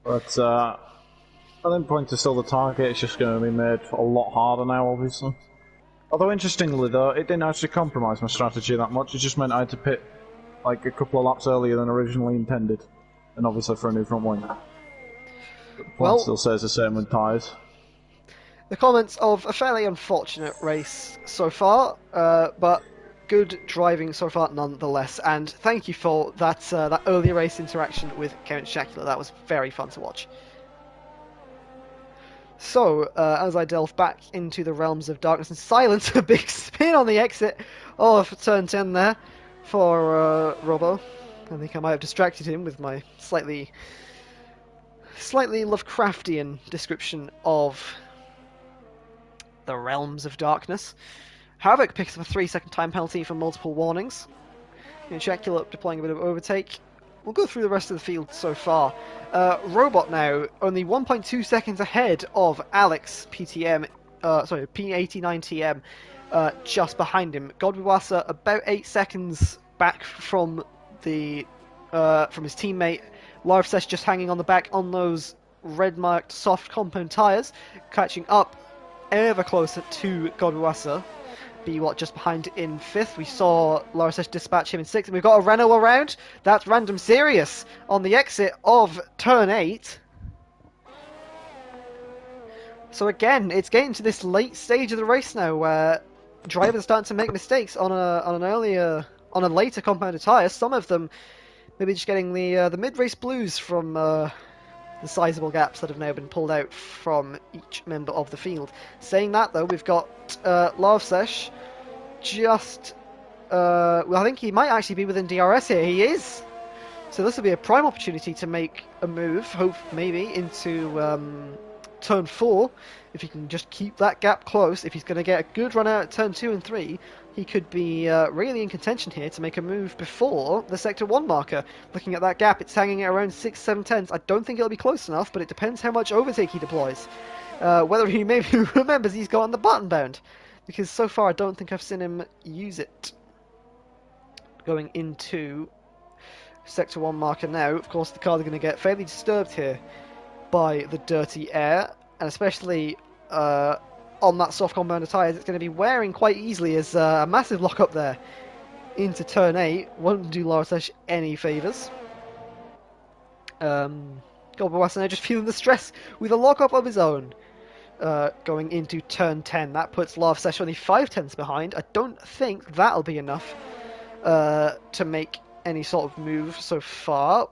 But I think point to still the target, it's just going to be made a lot harder now, obviously. Although interestingly though, it didn't actually compromise my strategy that much, it just meant I had to pit like a couple of laps earlier than originally intended. And obviously for a new front wing. But the plan still says the same with tyres. The comments of a fairly unfortunate race so far, but good driving so far nonetheless. And thank you for that early race interaction with Kevin Shakula. That was very fun to watch. So, as I delve back into the realms of darkness and silence, a big spin on the exit of turn 10 there for Robbo. I think I might have distracted him with my slightly Lovecraftian description of the realms of darkness. Havoc picks up a 3-second time penalty for multiple warnings. Shakula deploying a bit of overtake. We'll go through the rest of the field so far. Robot now only 1.2 seconds ahead of Alex P89TM, just behind him. Godwasa about 8 seconds back from his teammate. Larvsesh just hanging on the back on those red marked soft compound tyres, catching up ever closer to Godwasa. Be just behind in 5th. We saw Larvsesh dispatch him in 6th. And we've got a Renault around. That's Random Serious on the exit of turn 8. So again, it's getting to this late stage of the race now where drivers are starting to make mistakes on a later compounded tyre. Some of them maybe just getting the mid-race blues from the sizable gaps that have now been pulled out from each member of the field. Saying that though, we've got Larvsesh just I think he might actually be within DRS here. He is. So this will be a prime opportunity to make a move, hope maybe into turn 4. If he can just keep that gap close, if he's going to get a good run out at turn 2 and 3, he could be really in contention here to make a move before the Sector 1 marker. Looking at that gap, it's hanging at around 6-7 tenths. I don't think it'll be close enough, but it depends how much overtake he deploys. Whether he maybe remembers he's got on the button bound. Because so far I don't think I've seen him use it. Going into Sector 1 marker now, of course the cars are going to get fairly disturbed here by the dirty air, and especially on that soft compounded tyres, it's going to be wearing quite easily as a massive lock up there into turn 8. Won't do Larvsesh any favours. Golbawasa now just feeling the stress with a lock up of his own. Going into turn 10, that puts Larvsesh only 5 tenths behind. I don't think that'll be enough to make any sort of move so far,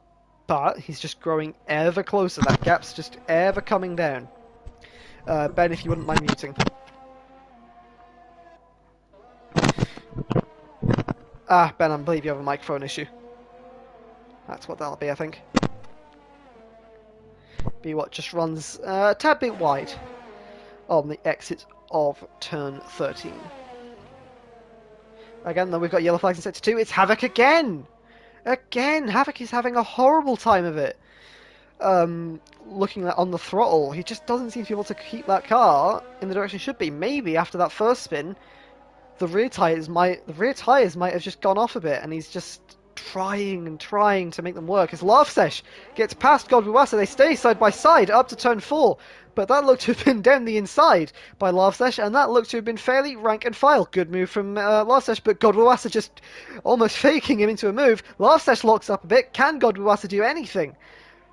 but he's just growing ever closer. That gap's just ever coming down. Ben, if you wouldn't mind muting. Ben, I believe you have a microphone issue. That's what that'll be, I think. Be what just runs a tad bit wide on the exit of turn 13. Again, though, we've got yellow flags in sector 2. It's Havoc again! Again, Havoc is having a horrible time of it. Looking on the throttle, he just doesn't seem to be able to keep that car in the direction it should be. Maybe after that first spin, the rear tires might have just gone off a bit, and he's just trying and trying to make them work. As Lavsesh gets past Godwawasa, they stay side by side up to turn 4, but that looked to have been down the inside by Lavsesh, and that looked to have been fairly rank and file. Good move from Lavsesh, but Godwawasa just almost faking him into a move. Lavsesh locks up a bit. Can Godwawasa do anything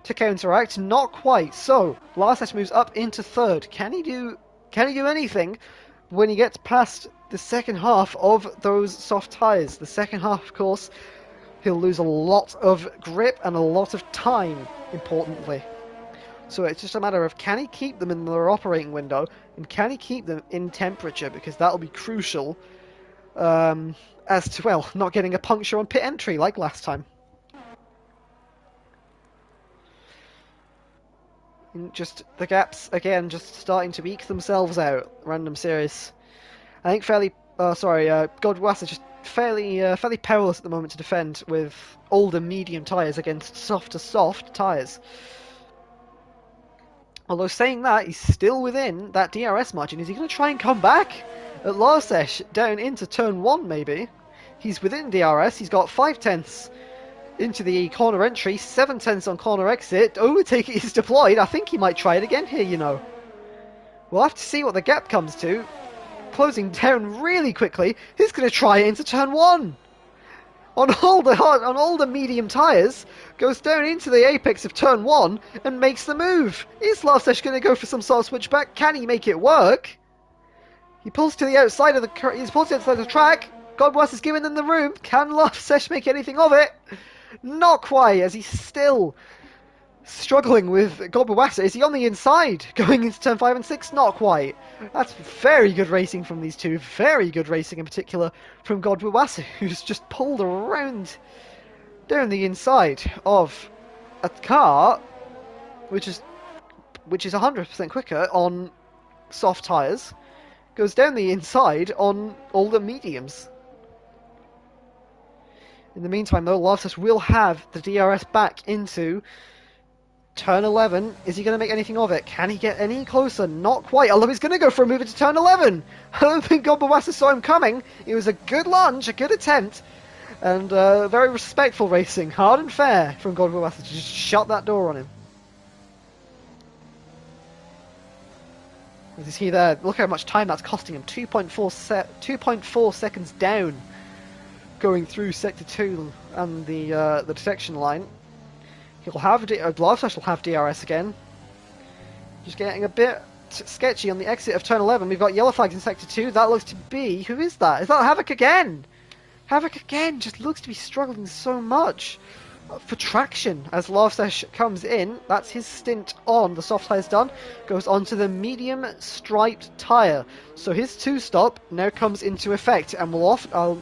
to counteract? Not quite. So Lavsesh moves up into third. Can he do anything when he gets past the second half of those soft tyres? The second half, of course, he'll lose a lot of grip and a lot of time, importantly. So it's just a matter of, can he keep them in their operating window, and can he keep them in temperature, because that'll be crucial as to, well, not getting a puncture on pit entry like last time. And just the gaps, again, just starting to eke themselves out. Random series. I think Godwasser just fairly perilous at the moment to defend with older medium tyres against softer soft tyres. Although saying that, he's still within that DRS margin. Is he going to try and come back at Larsesh down into turn 1 maybe? He's within DRS, he's got 5/10 into the corner entry, 7/10 on corner exit. Overtake is deployed. I think he might try it again here, you know. We'll have to see what the gap comes to. Closing down really quickly. He's going to try it into turn 1. On all the medium tyres, goes down into the apex of turn 1 and makes the move. Is Larsesh going to go for some sort of switchback? Can he make it work? He pulls to the outside of the track. Godwas is giving them the room. Can Larsesh make anything of it? Not quite, as he's still struggling with Godwasa. Is he on the inside going into turn 5 and 6? Not quite. That's very good racing from these two. Very good racing in particular from Godwasa, who's just pulled around down the inside of a car which is 100% quicker on soft tyres. Goes down the inside on all the mediums. In the meantime, though, Larsesh will have the DRS back into turn 11. Is he going to make anything of it? Can he get any closer? Not quite. Although he's going to go for a move into turn 11. I don't think Godwasa saw him coming. It was a good lunge, a good attempt, and very respectful racing. Hard and fair from Godwasa to just shut that door on him. Is he there? Look how much time that's costing him. 2.4 seconds down going through sector 2 and the detection line. He'll have Larsesh will have DRS again. Just getting a bit sketchy on the exit of turn 11. We've got yellow flags in sector 2. That looks to be... Who is that? Is that Havoc again? Havoc again just looks to be struggling so much for traction as Larsesh comes in. That's his stint on the soft tyres done. Goes on to the medium striped tyre. So his 2-stop now comes into effect, and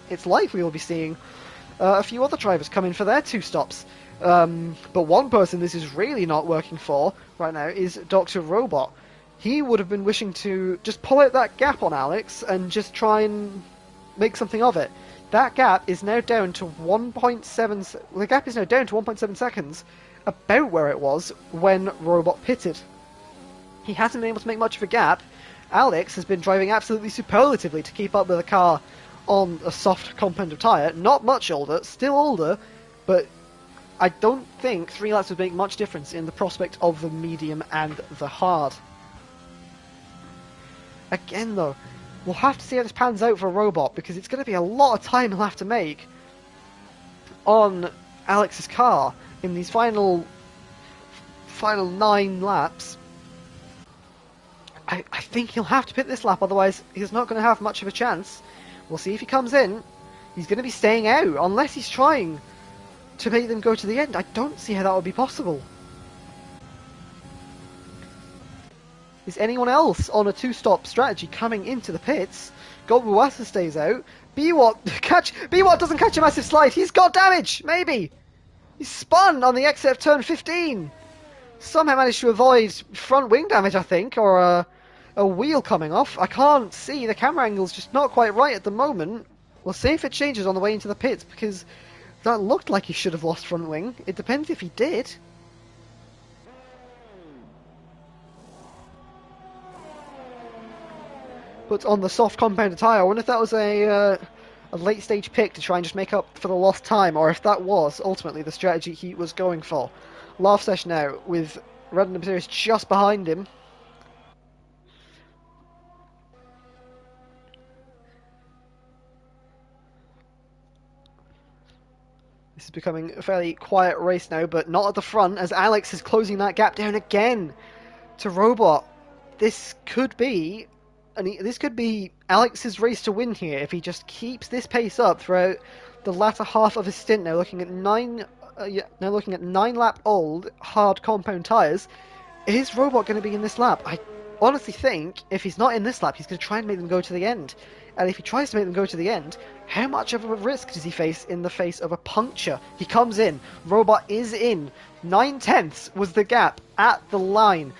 it's likely we'll be seeing a few other drivers come in for their 2-stops. But one person this is really not working for right now is Dr. Robot. He would have been wishing to just pull out that gap on Alex and just try and make something of it. That gap is now down to 1.7. The gap is now down to 1.7 seconds, about where it was when Robot pitted. He hasn't been able to make much of a gap. Alex has been driving absolutely superlatively to keep up with the car on a soft compound of tyre. Not much older, still older, but I don't think 3 laps would make much difference in the prospect of the medium and the hard. Again, though, we'll have to see how this pans out for Robot, because it's going to be a lot of time he'll have to make on Alex's car in these final 9 laps. I think he'll have to pit this lap, otherwise he's not going to have much of a chance. We'll see if he comes in. He's going to be staying out, unless he's trying to make them go to the end. I don't see how that would be possible. Is anyone else on a 2-stop strategy coming into the pits? Godwasa stays out. Biwat doesn't catch a massive slide. He's got damage, maybe. He's spun on the exit of turn 15. Somehow managed to avoid front wing damage, I think, or a wheel coming off. I can't see. The camera angle's just not quite right at the moment. We'll see if it changes on the way into the pits, because that looked like he should have lost front wing. It depends if he did. But on the soft compounded tyre, I wonder if that was a late stage pick to try and just make up for the lost time, or if that was ultimately the strategy he was going for. Laugh session now with Red and Imperius just behind him. This is becoming a fairly quiet race now, but not at the front, as Alex is closing that gap down again to Robot. This could be Alex's race to win here if he just keeps this pace up throughout the latter half of his stint. Now looking at 9 lap old hard compound tyres. Is Robot going to be in this lap? I honestly think if he's not in this lap, he's going to try and make them go to the end. And if he tries to make them go to the end, how much of a risk does he face in the face of a puncture? He comes in. Robot is in. 9/10 was the gap at the line.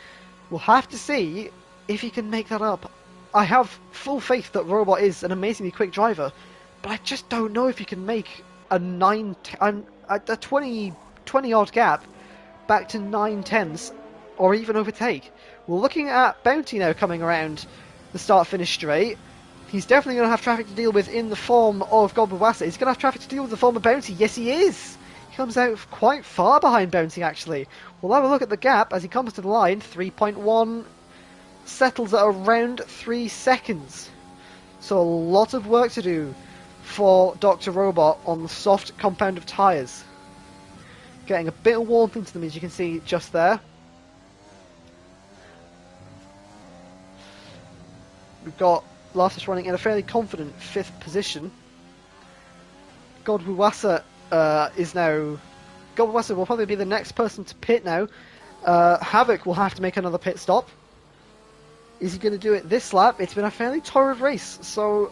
We'll have to see if he can make that up. I have full faith that Robot is an amazingly quick driver, but I just don't know if he can make a 20 odd gap back to 9/10 or even overtake. We're looking at Bounty now coming around the start-finish straight. He's definitely going to have traffic to deal with in the form of Gobawasa. He's going to have traffic to deal with the form of Bounty. Yes, he is! He comes out quite far behind Bounty, actually. We'll have a look at the gap as he comes to the line. 3.1 settles at around 3 seconds. So a lot of work to do for Dr. Robot on the soft compound of tyres. Getting a bit of warmth into them, as you can see just there. We've got Larsus running in a fairly confident 5th position. Godwuwasa Godwuwasa will probably be the next person to pit now. Havoc will have to make another pit stop. Is he going to do it this lap? It's been a fairly torrid race, so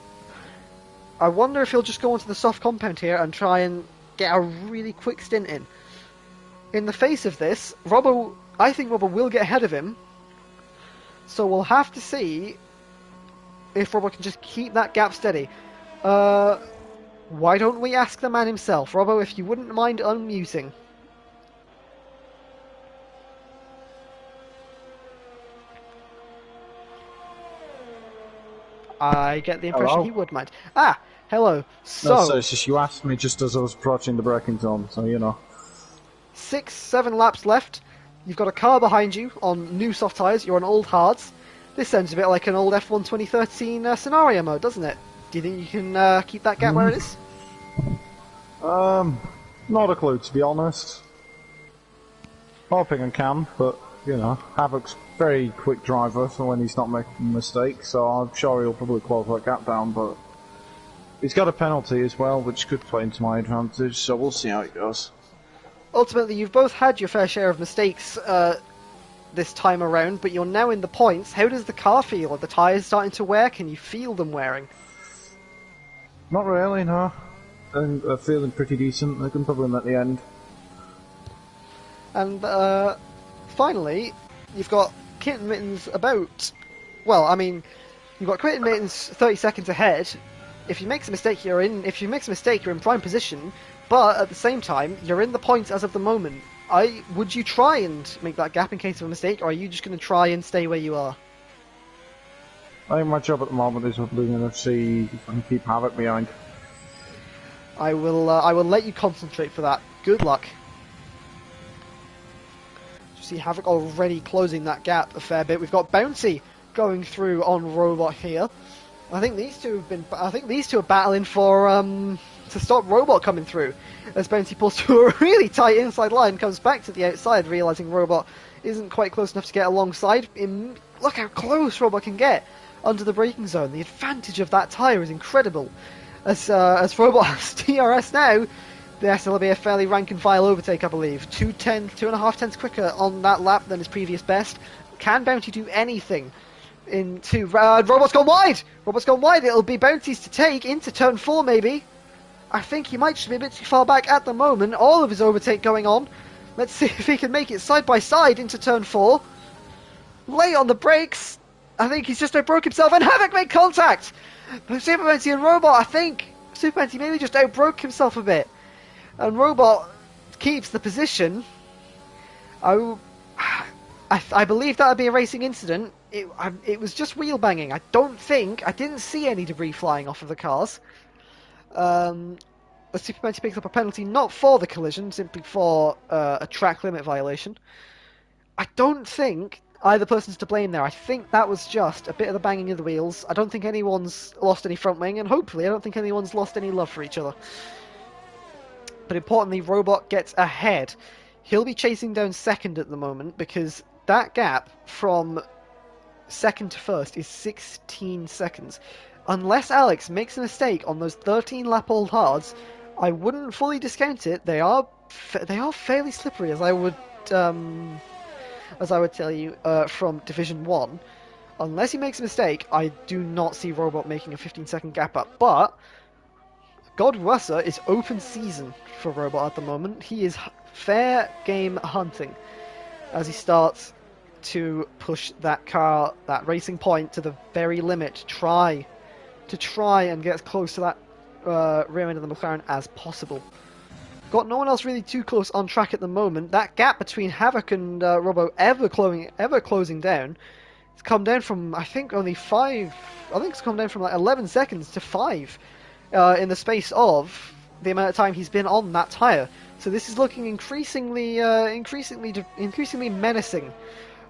I wonder if he'll just go onto the soft compound here and try and get a really quick stint in. In the face of this, I think Robbo will get ahead of him, so we'll have to see if Robbo can just keep that gap steady. Why don't we ask the man himself? Robbo, if you wouldn't mind unmuting. I get the impression he would mind. Ah, hello. So, no, it's just you asked me just as I was approaching the braking zone, so you know. 6-7 laps left. You've got a car behind you on new soft tyres. You're on old hards. This sounds a bit like an old F1 2013 scenario mode, doesn't it? Do you think you can keep that gap where it is? Not a clue, to be honest. Hoping I can, but, you know, Havoc's very quick driver for when he's not making mistakes, so I'm sure he'll probably close that gap down, but he's got a penalty as well, which could play into my advantage, so we'll see how it goes. Ultimately, you've both had your fair share of mistakes this time around, but you're now in the points. How does the car feel? Are the tyres starting to wear? Can you feel them wearing? Not really, no. They're feeling pretty decent. They can probably make the end. And finally, you've got Kitten Mittens about... Well, I mean, you've got Kitten Mittens 30 seconds ahead. If you make a mistake, you're in prime position. But at the same time, you're in the points as of the moment. Would you try and make that gap in case of a mistake, or are you just going to try and stay where you are? I think my job at the moment is looking to see if I can keep Havoc behind. I will let you concentrate for that. Good luck. You see Havoc already closing that gap a fair bit. We've got Bouncy going through on Robot here. I think these two are battling for to stop Robot coming through. As Bouncy pulls to a really tight inside line, comes back to the outside, realising Robot isn't quite close enough to get alongside. Look how close Robot can get under the braking zone. The advantage of that tyre is incredible. As Robot has DRS now, yes, it'll be a fairly rank and file overtake, I believe. 2.5 tenths quicker on that lap than his previous best. Can Bounty do anything? Robot's gone wide! Robot's gone wide. It'll be Bounty's to take into turn 4, maybe. I think he might just be a bit too far back at the moment. All of his overtake going on. Let's see if he can make it side by side into turn 4. Late on the brakes. I think he's just outbroke himself, and Havoc made contact! But Supermancy and Robot, I think Supermancy maybe just outbroke himself a bit. And Robot keeps the position. I believe that would be a racing incident. It was just wheel banging. I didn't see any debris flying off of the cars. The Superman picks up a penalty not for the collision, simply for a track limit violation. I don't think either person's to blame there. I think that was just a bit of the banging of the wheels. I don't think anyone's lost any front wing, and hopefully I don't think anyone's lost any love for each other. But importantly, Robot gets ahead. He'll be chasing down second at the moment because that gap from second to first is 16 seconds. Unless Alex makes a mistake on those 13 lap old hards, I wouldn't fully discount it. They are fairly slippery, as I would tell you from Division 1. Unless he makes a mistake, I do not see Robot making a 15-second gap up. But God Russer is open season for Robot at the moment. He is fair game hunting as he starts to push that car, that racing point, to the very limit to try and get as close to that rear end of the McLaren as possible. Got no one else really too close on track at the moment. That gap between Havoc and Robo ever closing down. It's come down from, I think, only 5. I think it's come down from like 11 seconds to 5 in the space of the amount of time he's been on that tyre. So this is looking increasingly menacing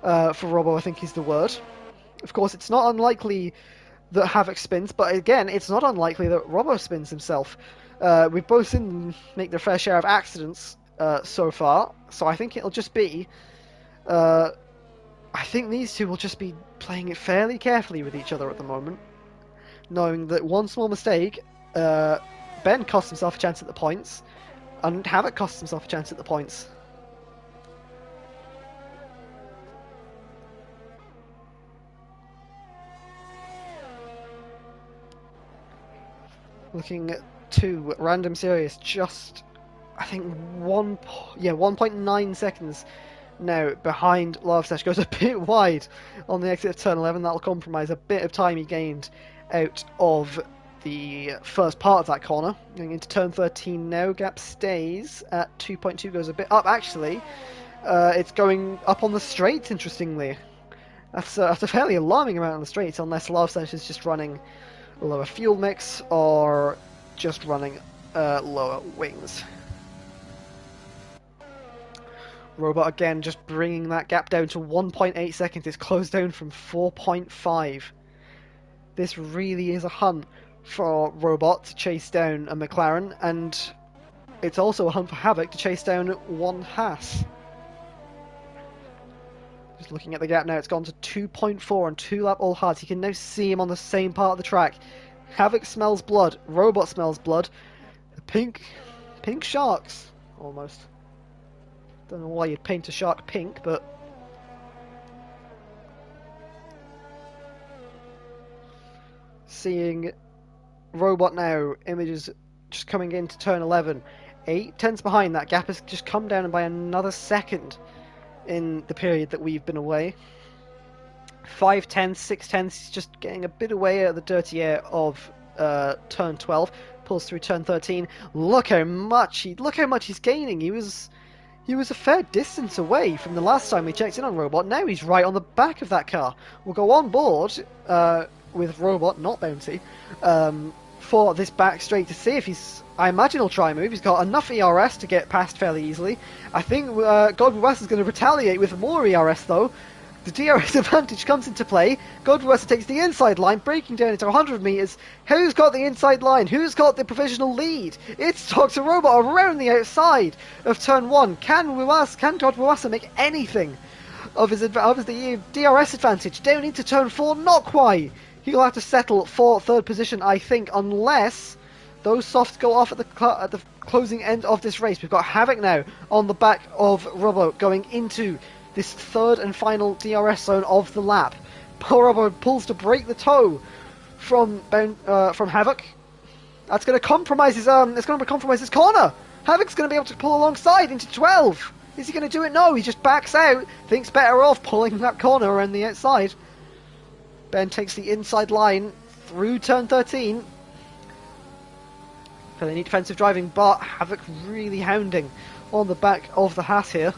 for Robo, I think is the word. Of course, it's not unlikely that Havoc spins, but again, it's not unlikely that Robbo spins himself. We've both seen them make their fair share of accidents so far, so I think it'll just be... I think these two will just be playing it fairly carefully with each other at the moment, knowing that one small mistake, Ben cost himself a chance at the points, and Havoc cost himself a chance at the points. Looking to Random Series, just I think 1.9 seconds now behind Lovesesh. Goes a bit wide on the exit of turn 11. That'll compromise a bit of time he gained out of the first part of that corner. Going into turn 13 now, gap stays at 2.2, goes a bit up actually. It's going up on the straight, interestingly. That's a fairly alarming amount on the straight, unless Lovesesh is just running lower fuel mix or just running lower wings. Robot again just bringing that gap down to 1.8 seconds. It's closed down from 4.5. This really is a hunt for Robot to chase down a McLaren, and it's also a hunt for Havoc to chase down one Haas. Just looking at the gap now, it's gone to 2.4 on 2 lap all hards. You can now see him on the same part of the track. Havoc smells blood. Robot smells blood. Pink sharks, almost. Don't know why you'd paint a shark pink, but... Seeing Robot now, images just coming into turn 11. 8 tenths behind, that gap has just come down by another second in the period that we've been away. 5 tenths, 6 tenths, he's just getting a bit away at the dirty air of turn 12. Pulls through turn 13. Look how much he's gaining. He was a fair distance away from the last time we checked in on Robot. Now he's right on the back of that car. We'll go on board with Robot, not Bounty, for this back straight to see if he's... I imagine he'll try and move. He's got enough ERS to get past fairly easily. I think Godwin West is going to retaliate with more ERS though. The DRS advantage comes into play. Godwin West takes the inside line, breaking down into 100 metres. Who's got the inside line? Who's got the provisional lead? It's Dr. Robot around the outside of turn 1. Can Godwin West make anything of the DRS advantage down into turn 4? Not quite. He'll have to settle for third position, I think, unless those softs go off at the closing end of this race. We've got Havoc now on the back of Robo going into this third and final DRS zone of the lap. Poor Robo pulls to break the toe from Havoc. That's going to compromise his corner. Havoc's going to be able to pull alongside into 12. Is he going to do it? No, he just backs out. Thinks better off pulling that corner around the outside. Ben takes the inside line through turn 13. They need defensive driving, but Havoc really hounding on the back of the Haas here.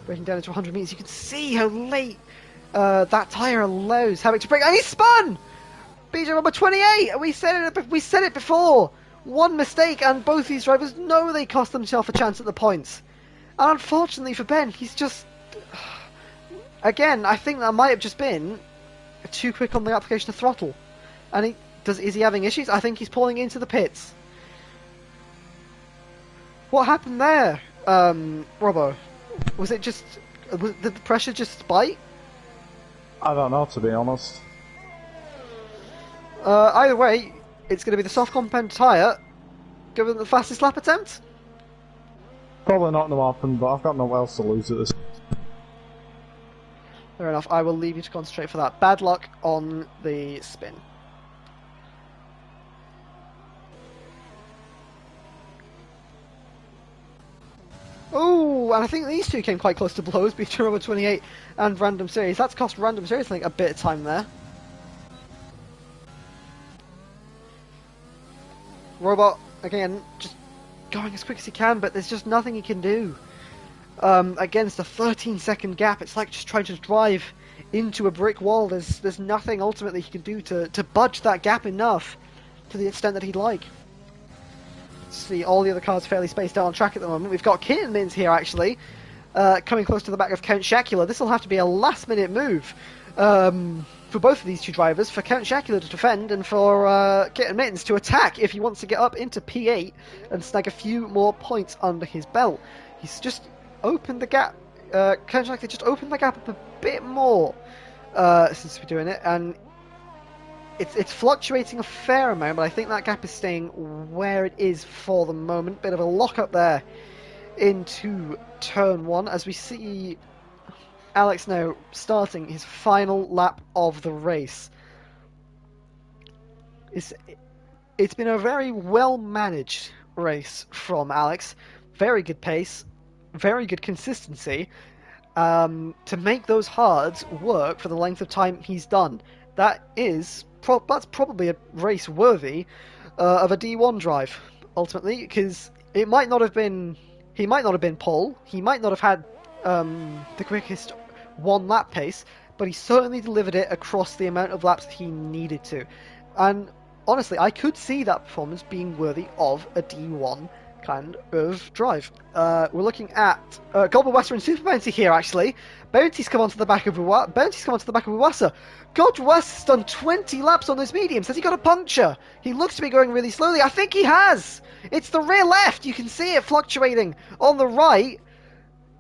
Breaking down into 100 metres. You can see how late that tyre allows Havoc to break. And he spun! BJ number 28! We said it before! One mistake and both these drivers know they cost themselves a chance at the points. And unfortunately for Ben, he's just... Again, I think that might have just been too quick on the application of throttle. And is he having issues? I think he's pulling into the pits. What happened there, Robbo? Was it just... Did the pressure just spike? I don't know, to be honest. Either way, it's going to be the soft compound tyre given the fastest lap attempt. Probably not going to happen, but I've got no else to lose at this. Fair enough, I will leave you to concentrate for that. Bad luck on the spin. Oh, and I think these two came quite close to blows, between Robot 28 and Random Series. That's cost Random Series, I think, a bit of time there. Robot, again, just going as quick as he can, but there's just nothing he can do. Against a 13-second gap, it's like just trying to drive into a brick wall. There's nothing ultimately he can do to budge that gap enough to the extent that he'd like. See, all the other cars fairly spaced out on track at the moment. We've got Kitten Mins here, actually, coming close to the back of Count Shacula. This will have to be a last-minute move for both of these two drivers, for Count Shacula to defend and for Kitten Mittens to attack if he wants to get up into P8 and snag a few more points under his belt. He's just opened the gap. Count Shacula just opened the gap up a bit more since we're doing it, and it's fluctuating a fair amount, but I think that gap is staying where it is for the moment. Bit of a lock-up there into turn 1 as we see Alex now starting his final lap of the race. It's been a very well-managed race from Alex. Very good pace, very good consistency to make those hards work for the length of time he's done. That's probably a race worthy of a D1 drive, ultimately, because he might not have been pole, he might not have had the quickest one lap pace, but he certainly delivered it across the amount of laps that he needed to. And honestly, I could see that performance being worthy of a D1 kind of drive. We're looking at Goldberg Western Super Bounty here, actually. Bounty's come onto the back of Uwasa. God West has done 20 laps on those mediums. Has he got a puncture? He looks to be going really slowly. I think he has. It's the rear left. You can see it fluctuating on the right.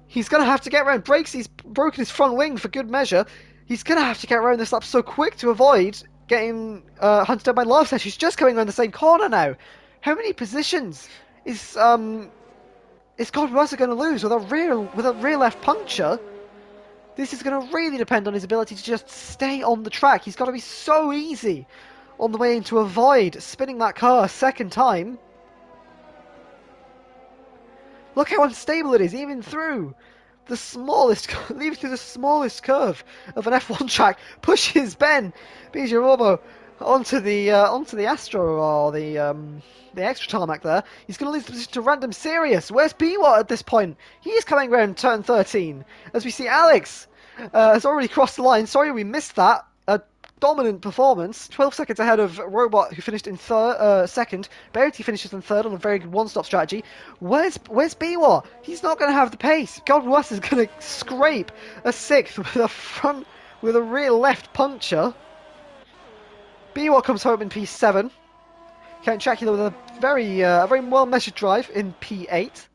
He's going to have to get around brakes. He's broken his front wing for good measure. He's going to have to get around this lap so quick to avoid getting hunted down by Larsen. He's just coming around the same corner now. How many positions is God West going to lose with a rear left puncture? This is going to really depend on his ability to just stay on the track. He's got to be so easy on the way in to avoid spinning that car a second time. Look how unstable it is, even through the smallest curve of an F1 track. Pushes Ben Bijarobo onto the Astro, or the extra tarmac there. He's going to lose the position to Random Serious. Where's Biwa at this point? He is coming around turn 13. As we see Alex has already crossed the line. Sorry we missed that. A dominant performance. 12 seconds ahead of Robot, who finished in second. Bertie finishes in third on a very good one-stop strategy. Where's Biwa? He's not going to have the pace. God West is going to scrape a sixth with a rear left puncture. Biwa comes home in P7. Count Chacula with a very well-measured drive in P8.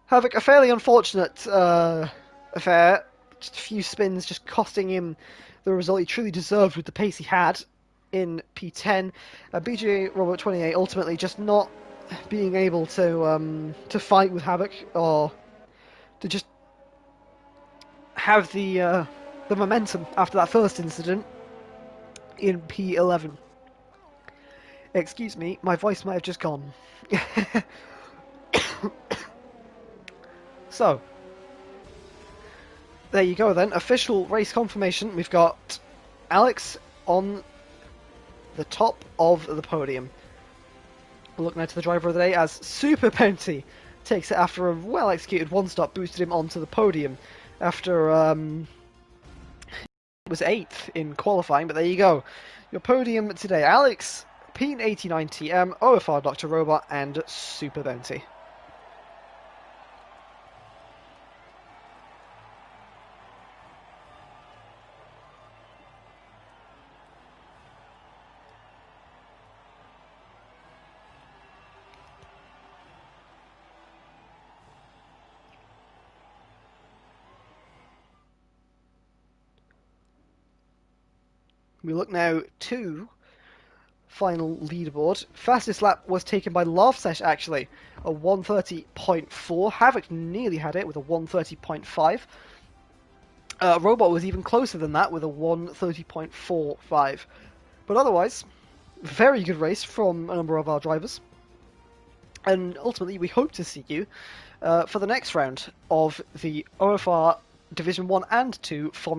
Havoc, a fairly unfortunate affair. Just a few spins just costing him the result he truly deserved with the pace he had in P10. BJ Robert 28 ultimately just not being able to fight with Havoc, or to just have the momentum after that first incident in P11. Excuse me, my voice might have just gone. So, there you go then. Official race confirmation. We've got Alex on the top of the podium. We'll look now to the driver of the day as Super Bounty takes it after a well-executed one-stop boosted him onto the podium after it was 8th in qualifying, but there you go. Your podium today, Alex, P89TM, OFR Dr. Robot, and Super Bounty. We look now to final leaderboard. Fastest lap was taken by Laughsesh, actually, a 1:30.4. Havoc nearly had it with a 1:30.5. Robot was even closer than that with a 1:30.45. But otherwise, very good race from a number of our drivers. And ultimately, we hope to see you for the next round of the OFR Division 1 and 2 Formula